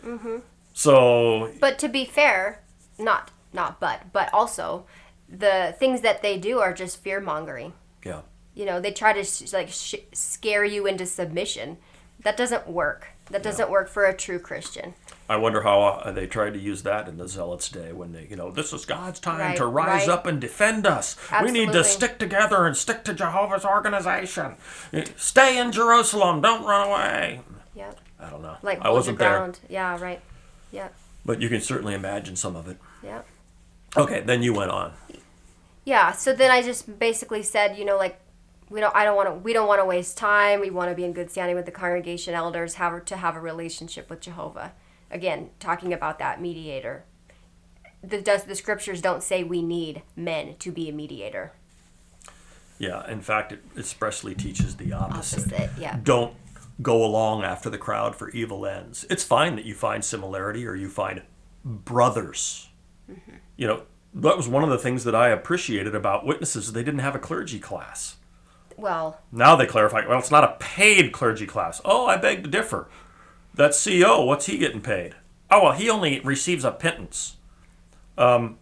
Mm-hmm. So, but to be fair, but also, the things that they do are just fear mongering. Yeah. They try to scare you into submission. That doesn't work. That doesn't work for a true Christian. I wonder how they tried to use that in the Zealots' day when they, this is God's time to rise up and defend us. Absolutely. We need to stick together and stick to Jehovah's organization. Stay in Jerusalem. Don't run away. Yep. I don't know. Like I wasn't there. Yeah, right. Yeah. But you can certainly imagine some of it. Yeah. Okay, then you went on. Yeah, so then I just basically said, we don't want to waste time. We want to be in good standing with the congregation elders, to have a relationship with Jehovah. Again, talking about that mediator. The scriptures don't say we need men to be a mediator. Yeah, in fact, it expressly teaches the opposite. Yeah. Don't go along after the crowd for evil ends. It's fine that you find similarity or you find brothers. Mm-hmm. That was one of the things that I appreciated about Witnesses. They didn't have a clergy class. Well, now they clarify, it's not a paid clergy class. Oh, I beg to differ. That CO, what's he getting paid? Oh, well, he only receives a pittance. What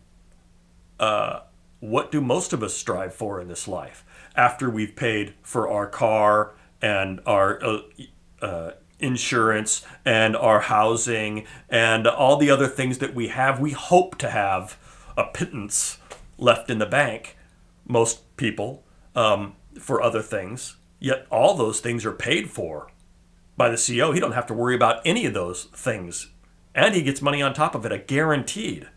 do most of us strive for in this life? After we've paid for our car and our insurance and our housing and all the other things that we have. We hope to have a pittance left in the bank, most people, for other things. Yet all those things are paid for by the CEO. He don't have to worry about any of those things. And he gets money on top of it, a guaranteed.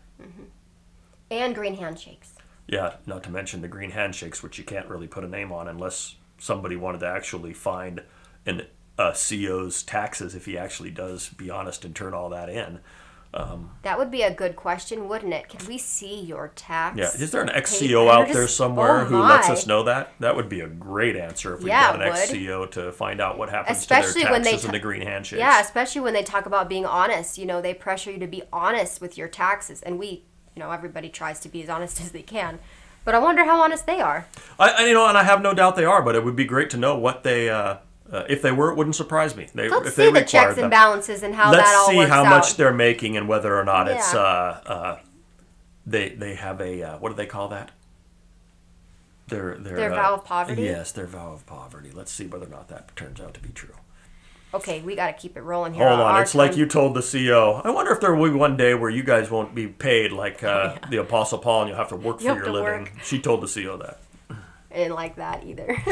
And green handshakes. Yeah, not to mention the green handshakes, which you can't really put a name on unless somebody wanted to actually find a CEO's taxes if he actually does be honest and turn all that in. That would be a good question, wouldn't it? Can we see your tax? Yeah, is there an ex-CEO out there somewhere who lets us know that? That would be a great answer if we got an ex-CEO to find out what happens to their taxes and the green handshakes. Yeah, especially when they talk about being honest. They pressure you to be honest with your taxes. And everybody tries to be as honest as they can. But I wonder how honest they are. And I have no doubt they are, but it would be great to know what they... if they were, it wouldn't surprise me. Let's see the checks and balances and how that all works out. Let's see how much they're making and whether or not it's they have a what do they call that? Their vow of poverty. Yes, their vow of poverty. Let's see whether or not that turns out to be true. Okay, we got to keep it rolling here. Hold on, it's like you told the CEO. I wonder if there will be one day where you guys won't be paid like the Apostle Paul and you'll have to work for your living. She told the CEO that. I didn't like that either.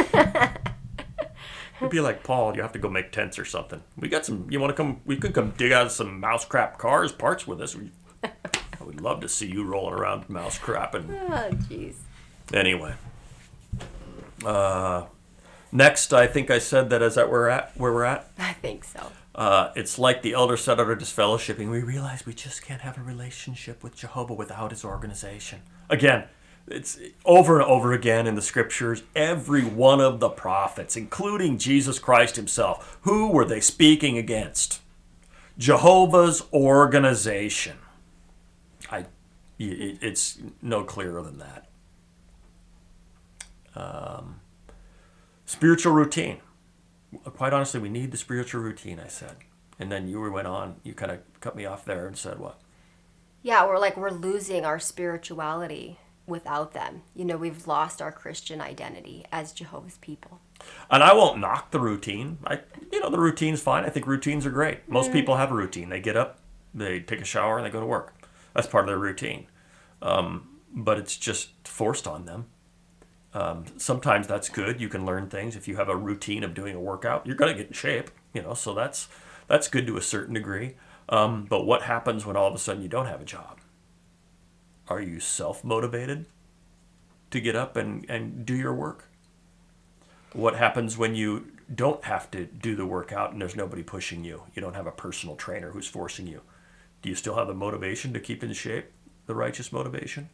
It'd be like, Paul, you have to go make tents or something. We got some, you want to come, we could come dig out some mouse crap cars parts with us. I would love to see you rolling around mouse crap. And oh, jeez. Anyway. Next, I think I said that, is that where we're at? I think so. It's like the elder said under disfellowshipping. We realize we just can't have a relationship with Jehovah without his organization. Again, it's over and over again in the scriptures. Every one of the prophets, including Jesus Christ himself, who were they speaking against? Jehovah's organization. It's no clearer than that. Spiritual routine. Quite honestly, we need the spiritual routine, I said. And then you went on, you kind of cut me off there and said what? Yeah, we're losing our spirituality without them. We've lost our Christian identity as Jehovah's people. And I won't knock the routine. The routine's fine. I think routines are great. Most people have a routine. They get up, they take a shower, and they go to work. That's part of their routine. But it's just forced on them. Sometimes that's good. You can learn things. If you have a routine of doing a workout, you're going to get in shape, so that's good to a certain degree. But what happens when all of a sudden you don't have a job? Are you self-motivated to get up and do your work? What happens when you don't have to do the workout and there's nobody pushing you? You don't have a personal trainer who's forcing you. Do you still have the motivation to keep in shape, the righteous motivation?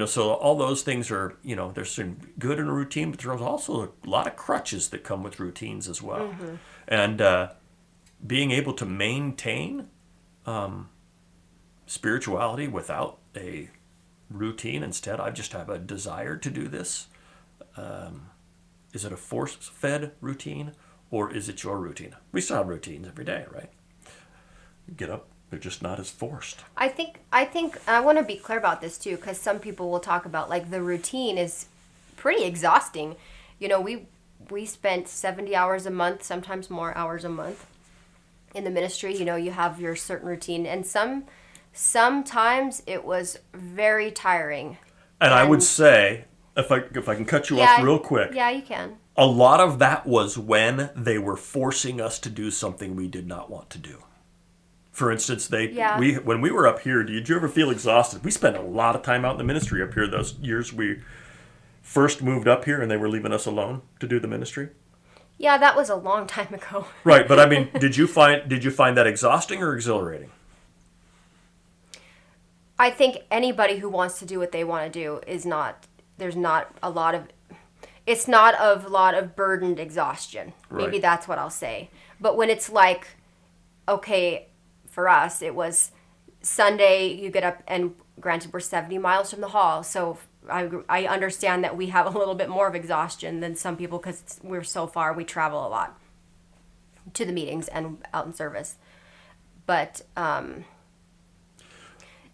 So all those things are, there's some good in a routine, but there's also a lot of crutches that come with routines as well. Mm-hmm. And being able to maintain spirituality without a routine, instead, I just have a desire to do this. Is it a force-fed routine, or is it your routine? We still have routines every day, right? You get up. They're just not as forced. I think I want to be clear about this too, because some people will talk about like the routine is pretty exhausting. We spent 70 hours a month, sometimes more hours a month in the ministry. You have your certain routine, and sometimes it was very tiring. And I would say, if I can cut you off real quick. Yeah, you can. A lot of that was when they were forcing us to do something we did not want to do. For instance, when we were up here, did you ever feel exhausted? We spent a lot of time out in the ministry up here those years we first moved up here and they were leaving us alone to do the ministry. Yeah, that was a long time ago. Right, but I mean, did you find that exhausting or exhilarating? I think anybody who wants to do what they want to do it's not a lot of burdened exhaustion. Right. Maybe that's what I'll say. But when it's like, okay, for us, it was Sunday, you get up, and granted, we're 70 miles from the hall, so I understand that we have a little bit more of exhaustion than some people because we're so far, we travel a lot to the meetings and out in service. But,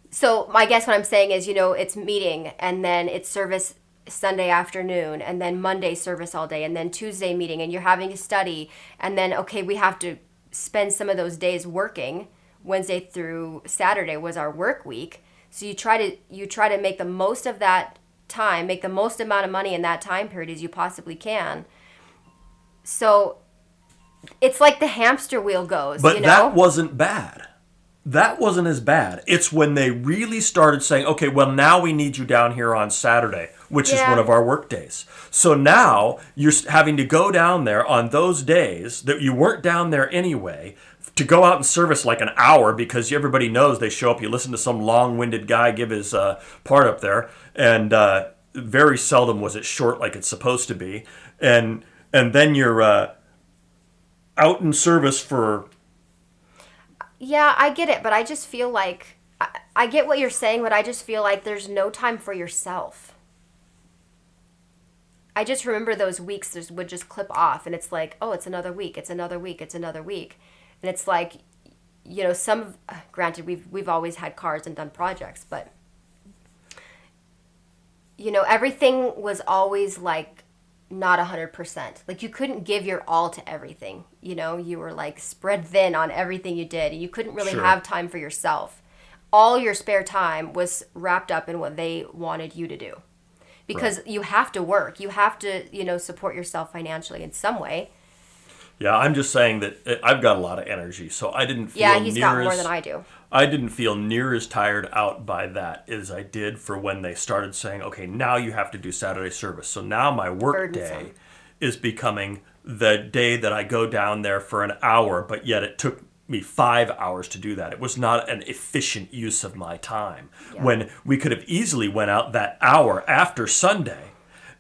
so I guess what I'm saying is, it's meeting, and then it's service Sunday afternoon, and then Monday service all day, and then Tuesday meeting, and you're having to study, and then, okay, we have to spend some of those days working. Wednesday through Saturday was our work week. So you try to make the most of that time, make the most amount of money in that time period as you possibly can. So it's like the hamster wheel goes, But you know? that wasn't bad. That wasn't as bad. It's when they really started saying, okay, well, now we need you down here on Saturday, which is one of our work days. So now you're having to go down there on those days that you weren't down there anyway to go out and service like an hour, because everybody knows they show up. You listen to some long-winded guy give his part up there, and very seldom was it short like it's supposed to be. And then you're out in service for... Yeah, I get it, but I just feel like I get what you're saying, but I just feel like there's no time for yourself. I just remember those weeks would just clip off, and it's like, oh, it's another week, it's another week, it's another week. And it's like, you know, granted, we've always had cars and done projects, but, you know, everything was always like not 100%. Like, you couldn't give your all to everything. You know, you were like spread thin on everything you did. You couldn't really have time for yourself. All your spare time was wrapped up in what they wanted you to do, because you have to work. You have to, you know, support yourself financially in some way. Yeah, I'm just saying that I've got a lot of energy, so I didn't feel he's got more than I do. I didn't feel near as tired out by that as I did for when they started saying, okay, now you have to do Saturday service. So now my work day is becoming the day that I go down there for an hour, but yet it took me 5 hours to do that. It was not an efficient use of my time. Yeah. When we could have easily went out that hour after Sunday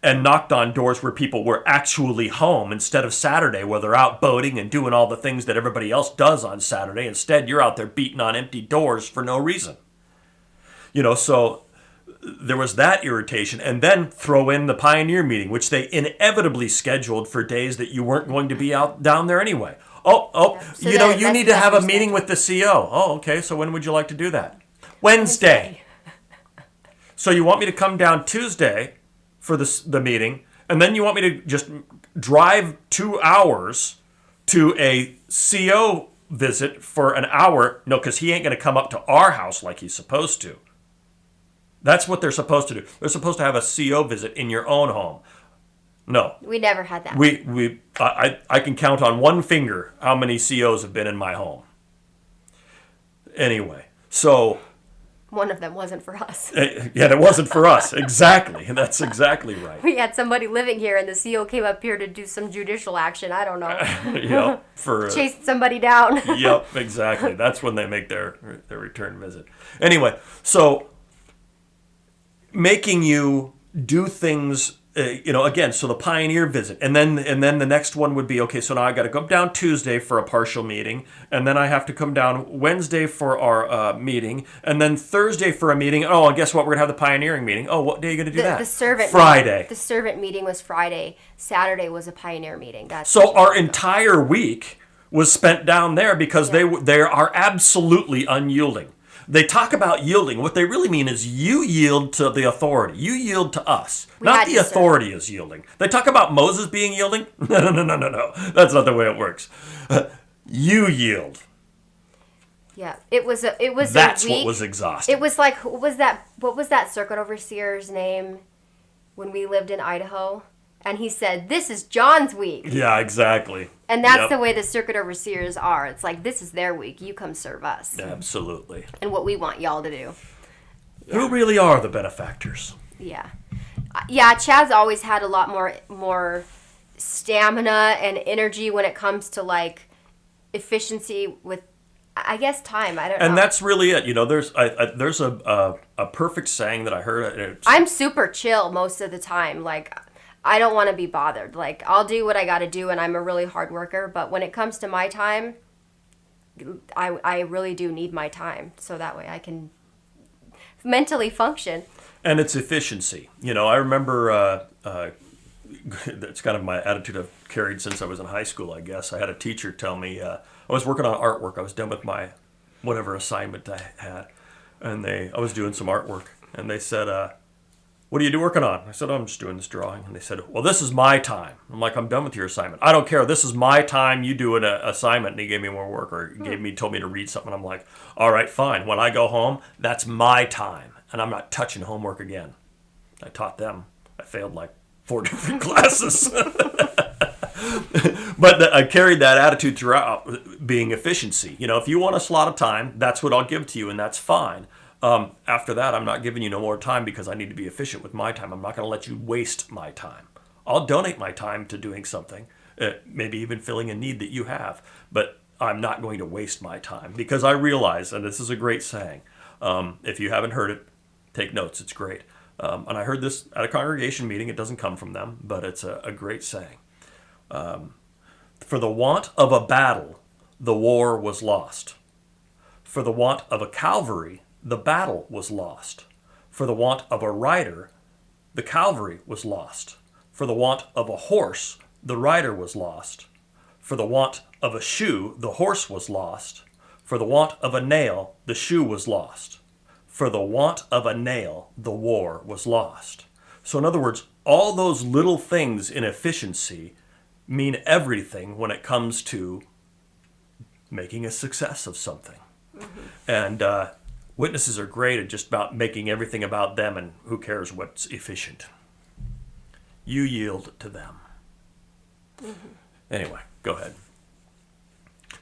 and knocked on doors where people were actually home instead of Saturday, where they're out boating and doing all the things that everybody else does on Saturday. Instead, you're out there beating on empty doors for no reason. You know, so there was that irritation. And then throw in the Pioneer meeting, which they inevitably scheduled for days that you weren't going to be out down there anyway. So you know, you need to have a meeting with the CO. Oh, okay, so when would you like to do that? Wednesday. So you want me to come down Tuesday for the meeting, and then you want me to just drive 2 hours to a CO visit for an hour? No, because he ain't going to come up to our house like he's supposed to. That's what they're supposed to do. They're supposed to have a CO visit in your own home. No. We never had that. I can count on one finger how many COs have been in my home. Anyway, so... One of them wasn't for us. Yeah, it wasn't for us. Exactly. That's exactly right. We had somebody living here, and the CO came up here to do some judicial action. I don't know. Yep. Chased somebody down. Yep, exactly. That's when they make their return visit. Anyway, so making you do things... again, so the Pioneer visit, and then the next one would be, okay, so now I got to come down Tuesday for a partial meeting, and then I have to come down Wednesday for our meeting, and then Thursday for a meeting. Oh, and guess what? We're going to have the pioneering meeting. Oh, what day are you going to do that? The servant Friday. Meeting, the servant meeting was Friday. Saturday was a Pioneer meeting. So our entire week was spent down there because they are absolutely unyielding. They talk about yielding. What they really mean is you yield to the authority. You yield to us. Not the authority is yielding. They talk about Moses being yielding. No. That's not the way it works. You yield. Yeah, it was That's a week. what was exhausting. It was like, what was that circuit overseer's name when we lived in Idaho? And he said, "This is John's week." Yeah, exactly. And that's the way the circuit overseers are. It's like, this is their week. You come serve us. Absolutely. And what we want y'all to do. Yeah. Who really are the benefactors? Yeah. Yeah, Chad's always had a lot more stamina and energy when it comes to, like, efficiency with, I guess, time. I don't know. And that's really it. You know, there's a perfect saying that I heard. I'm super chill most of the time. Like, I don't want to be bothered. Like, I'll do what I got to do, and I'm a really hard worker. But when it comes to my time, I really do need my time. So that way I can mentally function. And it's efficiency. You know, I remember that's kind of my attitude I've carried since I was in high school, I guess. I had a teacher tell me, I was working on artwork. I was done with my whatever assignment I had. And I was doing some artwork. And they said, what are you working on? I said, oh, I'm just doing this drawing. And they said, well, this is my time. I'm like, I'm done with your assignment. I don't care. This is my time. You do an assignment. And he gave me more work, or told me to read something. I'm like, all right, fine. When I go home, that's my time. And I'm not touching homework again. I taught them. I failed like 4 different classes. But I carried that attitude throughout, being efficiency. If you want a slot of time, that's what I'll give to you, and that's fine. After that, I'm not giving you no more time because I need to be efficient with my time. I'm not going to let you waste my time. I'll donate my time to doing something, maybe even filling a need that you have, but I'm not going to waste my time because I realize, and this is a great saying, if you haven't heard it, take notes. It's great. And I heard this at a congregation meeting. It doesn't come from them, but it's a great saying. For the want of a battle, the war was lost. For the want of a cavalry, the battle was lost. For the want of a rider, the cavalry was lost. For the want of a horse, the rider was lost. For the want of a shoe, the horse was lost. For the want of a nail, the shoe was lost. For the want of a nail, the war was lost. So in other words, all those little things in efficiency mean everything when it comes to making a success of something. And witnesses are great at just about making everything about them, and who cares what's efficient. You yield to them. Anyway, go ahead.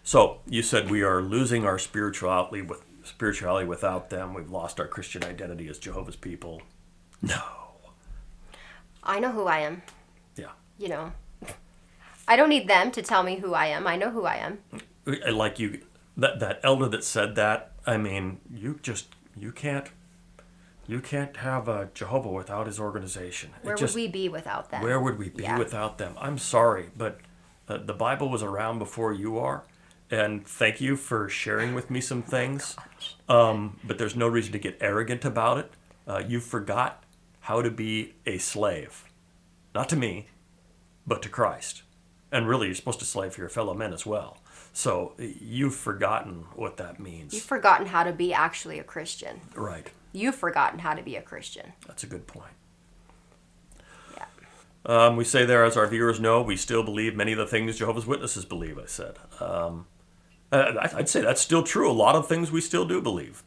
So you said we are losing our spirituality without them. We've lost our Christian identity as Jehovah's people. No. I know who I am. Yeah. I don't need them to tell me who I am. I know who I am. Like that elder that said that, I mean, you can't have a Jehovah without his organization. Where would we be without them? Where would we be without them? I'm sorry, but the Bible was around before you are, and thank you for sharing with me some things. But there's no reason to get arrogant about it. You forgot how to be a slave, not to me, but to Christ. And really, you're supposed to slave for your fellow men as well. So you've forgotten what that means. You've forgotten how to be actually a Christian. Right. You've forgotten how to be a Christian. That's a good point. Yeah. We say there, as our viewers know, we still believe many of the things Jehovah's Witnesses believe, I said. I'd say that's still true. A lot of things we still do believe.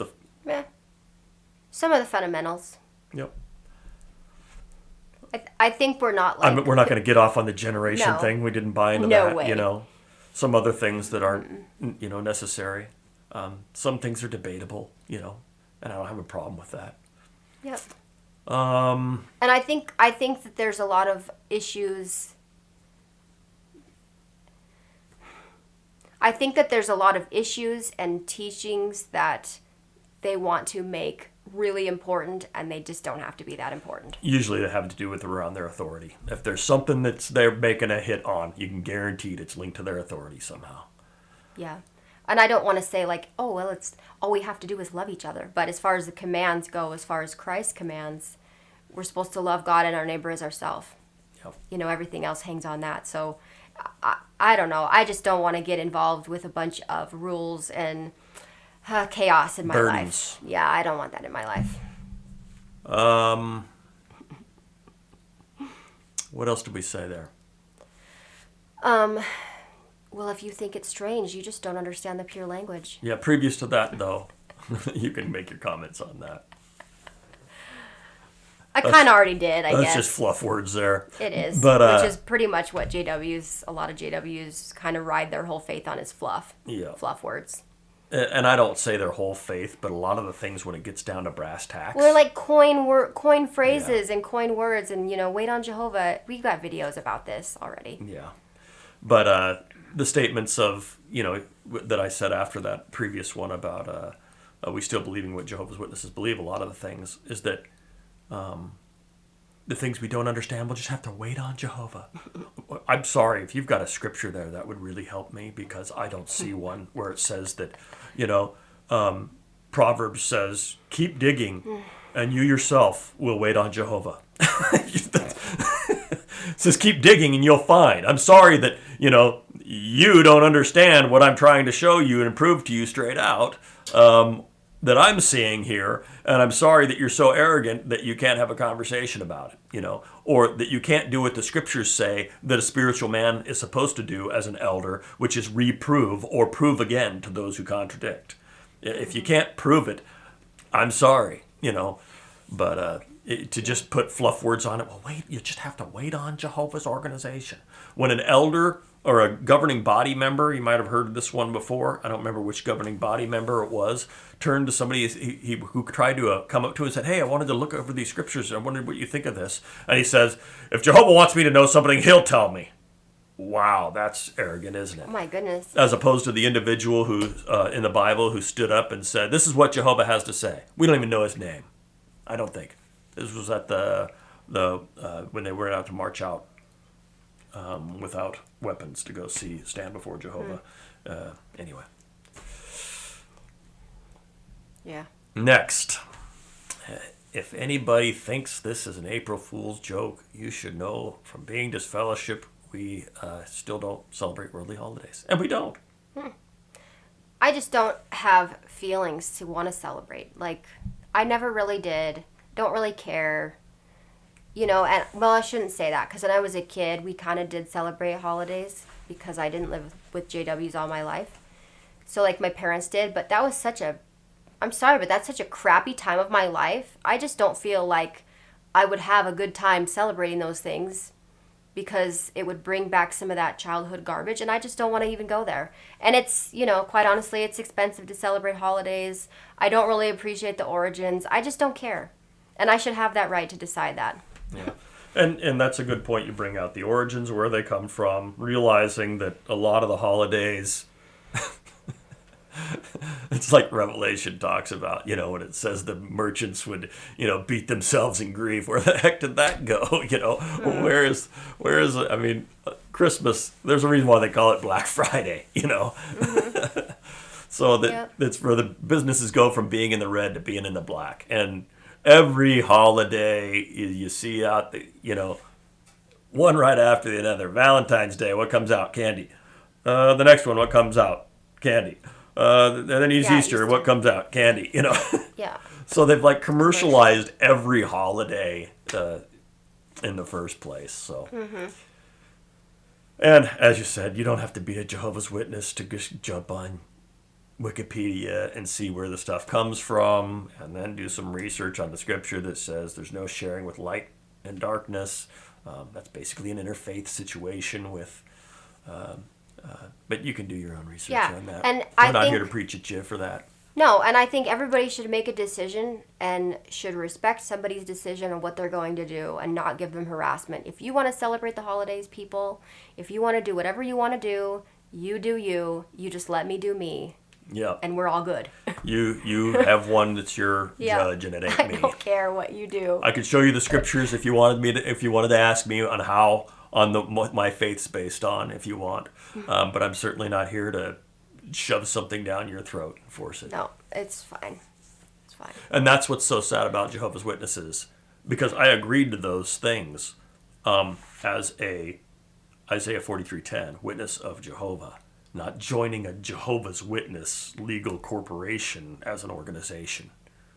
Some of the fundamentals. Yep. I think we're not like... we're not going to get off on the generation thing. We didn't buy into that. No way. Some other things that aren't, necessary. Some things are debatable, and I don't have a problem with that. Yep. And I think that there's a lot of issues. I think that there's a lot of issues and teachings that they want to make really important, and they just don't have to be that important. Usually they have to do with around their authority. If there's something that's they're making a hit on, you can guarantee it's linked to their authority somehow. Yeah. And I don't want to say like, oh, well, it's all we have to do is love each other. But as far as the commands go, as far as Christ's commands, we're supposed to love God and our neighbor as ourselves. Yep. Everything else hangs on that. So I don't know. I just don't want to get involved with a bunch of rules and chaos in my life. Yeah, I don't want that in my life. What else did we say there? Well, if you think it's strange, you just don't understand the pure language. Yeah, previous to that, though, you can make your comments on that. I kind of already did, I guess. That's just fluff words there. It is, but, which is pretty much what a lot of JWs kind of ride their whole faith on is fluff. Yeah. Fluff words. And I don't say their whole faith, but a lot of the things when it gets down to brass tacks. We're like coin phrases and coin words and, wait on Jehovah. We got videos about this already. Yeah. But the statements of, that I said after that previous one about we still believing what Jehovah's Witnesses believe, a lot of the things is that the things we don't understand, we'll just have to wait on Jehovah. I'm sorry, if you've got a scripture there, that would really help me, because I don't see one where it says that, Proverbs says, keep digging, and you yourself will wait on Jehovah. It says keep digging and you'll find. I'm sorry that, you don't understand what I'm trying to show you and prove to you straight out that I'm seeing here. And I'm sorry that you're so arrogant that you can't have a conversation about it, or that you can't do what the scriptures say that a spiritual man is supposed to do as an elder, which is reprove or prove again to those who contradict. If you can't prove it, I'm sorry, but to just put fluff words on it, well, wait, you just have to wait on Jehovah's organization. When an elder or a governing body member, you might have heard this one before, I don't remember which governing body member it was, turned to somebody who tried to come up to him and said, hey, I wanted to look over these scriptures. I wondered what you think of this. And he says, if Jehovah wants me to know something, he'll tell me. Wow, that's arrogant, isn't it? Oh my goodness. As opposed to the individual who, in the Bible, who stood up and said, this is what Jehovah has to say. We don't even know his name. I don't think. This was at the when they were out to march out without weapons to go stand before Jehovah. Anyway. Yeah. Next. If anybody thinks this is an April Fool's joke, you should know from being disfellowship, we still don't celebrate worldly holidays. And we don't. I just don't have feelings to want to celebrate. Like, I never really did. Don't really care. And, well, I shouldn't say that, because when I was a kid, we kind of did celebrate holidays, because I didn't live with JWs all my life. So, like, my parents did, but that was I'm sorry, but that's such a crappy time of my life. I just don't feel like I would have a good time celebrating those things, because it would bring back some of that childhood garbage, and I just don't want to even go there. And it's, quite honestly, it's expensive to celebrate holidays. I don't really appreciate the origins. I just don't care. And I should have that right to decide that. Yeah. And that's a good point you bring out, the origins, where they come from, realizing that a lot of the holidays, it's like Revelation talks about, when it says the merchants would, beat themselves in grief. Where the heck did that go? Where is, Christmas, there's a reason why they call it Black Friday, Mm-hmm. So that's where the businesses go from being in the red to being in the black. And every holiday you see out, one right after the other. Valentine's Day, what comes out? Candy. The next one, what comes out? Candy. And then Easter, what comes out? Candy. Yeah. So they've like commercialized every holiday in the first place. So. Mm-hmm. And as you said, you don't have to be a Jehovah's Witness to just jump on Wikipedia and see where the stuff comes from, and then do some research on the scripture that says there's no sharing with light and darkness. That's basically an interfaith situation with, but you can do your own research on that. And We're not here to preach at you for that. No, and I think everybody should make a decision and should respect somebody's decision on what they're going to do and not give them harassment. If you want to celebrate the holidays, people, if you want to do whatever you want to do, you do you. You just let me do me. Yeah. And we're all good. You have one that's your judge, and it ain't me. I don't care what you do. I could show you the scriptures if you wanted to ask me on how my faith's based on, if you want. But I'm certainly not here to shove something down your throat and force it. No, it's fine. It's fine. And that's what's so sad about Jehovah's Witnesses, because I agreed to those things as a Isaiah 43:10 witness of Jehovah, not joining a Jehovah's Witness legal corporation as an organization,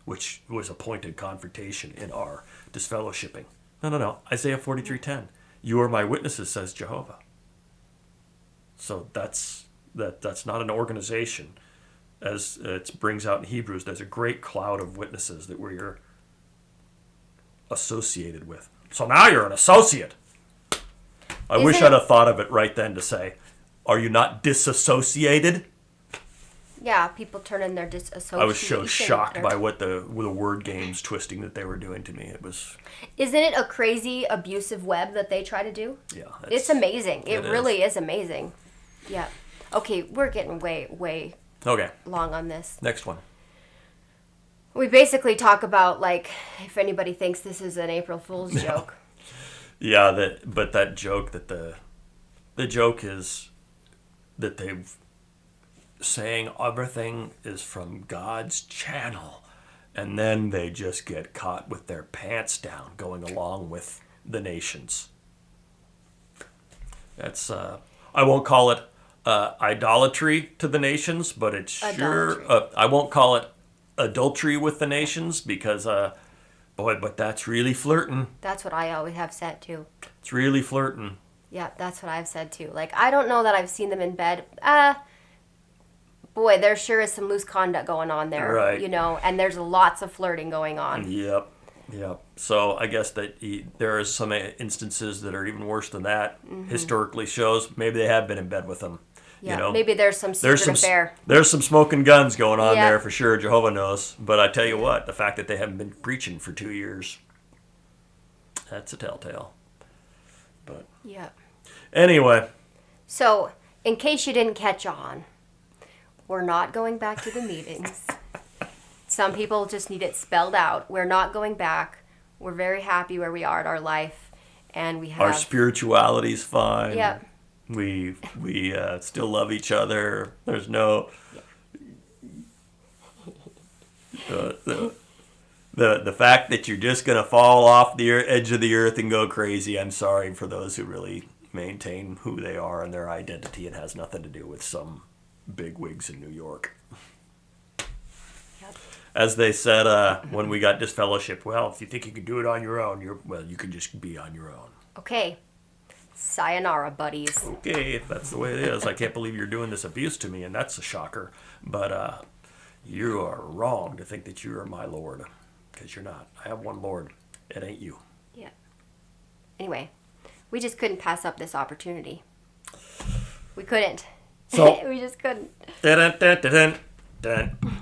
which was a pointed confrontation in our disfellowshipping. No. Isaiah 43:10. You are my witnesses, says Jehovah. So that's not an organization. As it brings out in Hebrews, there's a great cloud of witnesses that we're associated with. So now you're an associate. I wish I'd have thought of it right then to say, are you not disassociated? Yeah, people turn in their disassociation. I was so shocked by what the word games twisting that they were doing to me. It was. Isn't it a crazy abusive web that they try to do? Yeah. It's amazing. It really is amazing. Yeah. Okay, we're getting way long on this. Next one. We basically talk about, like, if anybody thinks this is an April Fool's joke. Yeah, but that joke that the joke is that they've saying everything is from God's channel, and then they just get caught with their pants down going along with the nations. That's I won't call it idolatry to the nations, but it's sure I won't call it adultery with the nations because, boy, but that's really flirting. That's what I always have said too. It's really flirting. Yeah, that's what I've said too. Like, I don't know that I've seen them in bed. Boy, there sure is some loose conduct going on there. Right. You know, and there's lots of flirting going on. Yep. So I guess that there are some instances that are even worse than that. Historically shows maybe they have been in bed with them. Yeah, You know, maybe there's some secret affair. There's some smoking guns going on Yeah. there for sure. Jehovah knows. But I tell you what, the fact that they haven't been preaching for 2 years, that's a telltale. But Yeah. anyway, So, in case you didn't catch on, we're not going back to the meetings. Some people just need it spelled out. We're not going back. We're very happy where we are in our life, and we have our spirituality's fine. Yeah. We still love each other. There's no the fact that you're just gonna fall off the edge of the earth and go crazy. I'm sorry for those who really maintain who they are and their identity. It has nothing to do with some bigwigs in New York. Yep. As they said when we got disfellowship, well, if you think you can do it on your own, you can just be on your own. Okay. Sayonara, buddies. Okay, if that's the way it is. I can't believe you're doing this abuse to me, and that's a shocker. But you are wrong to think that you are my Lord, because you're not. I have one Lord. It ain't you. Yeah. Anyway, we just couldn't pass up this opportunity. We couldn't. So- we just couldn't. Dun, dun, dun, dun, dun.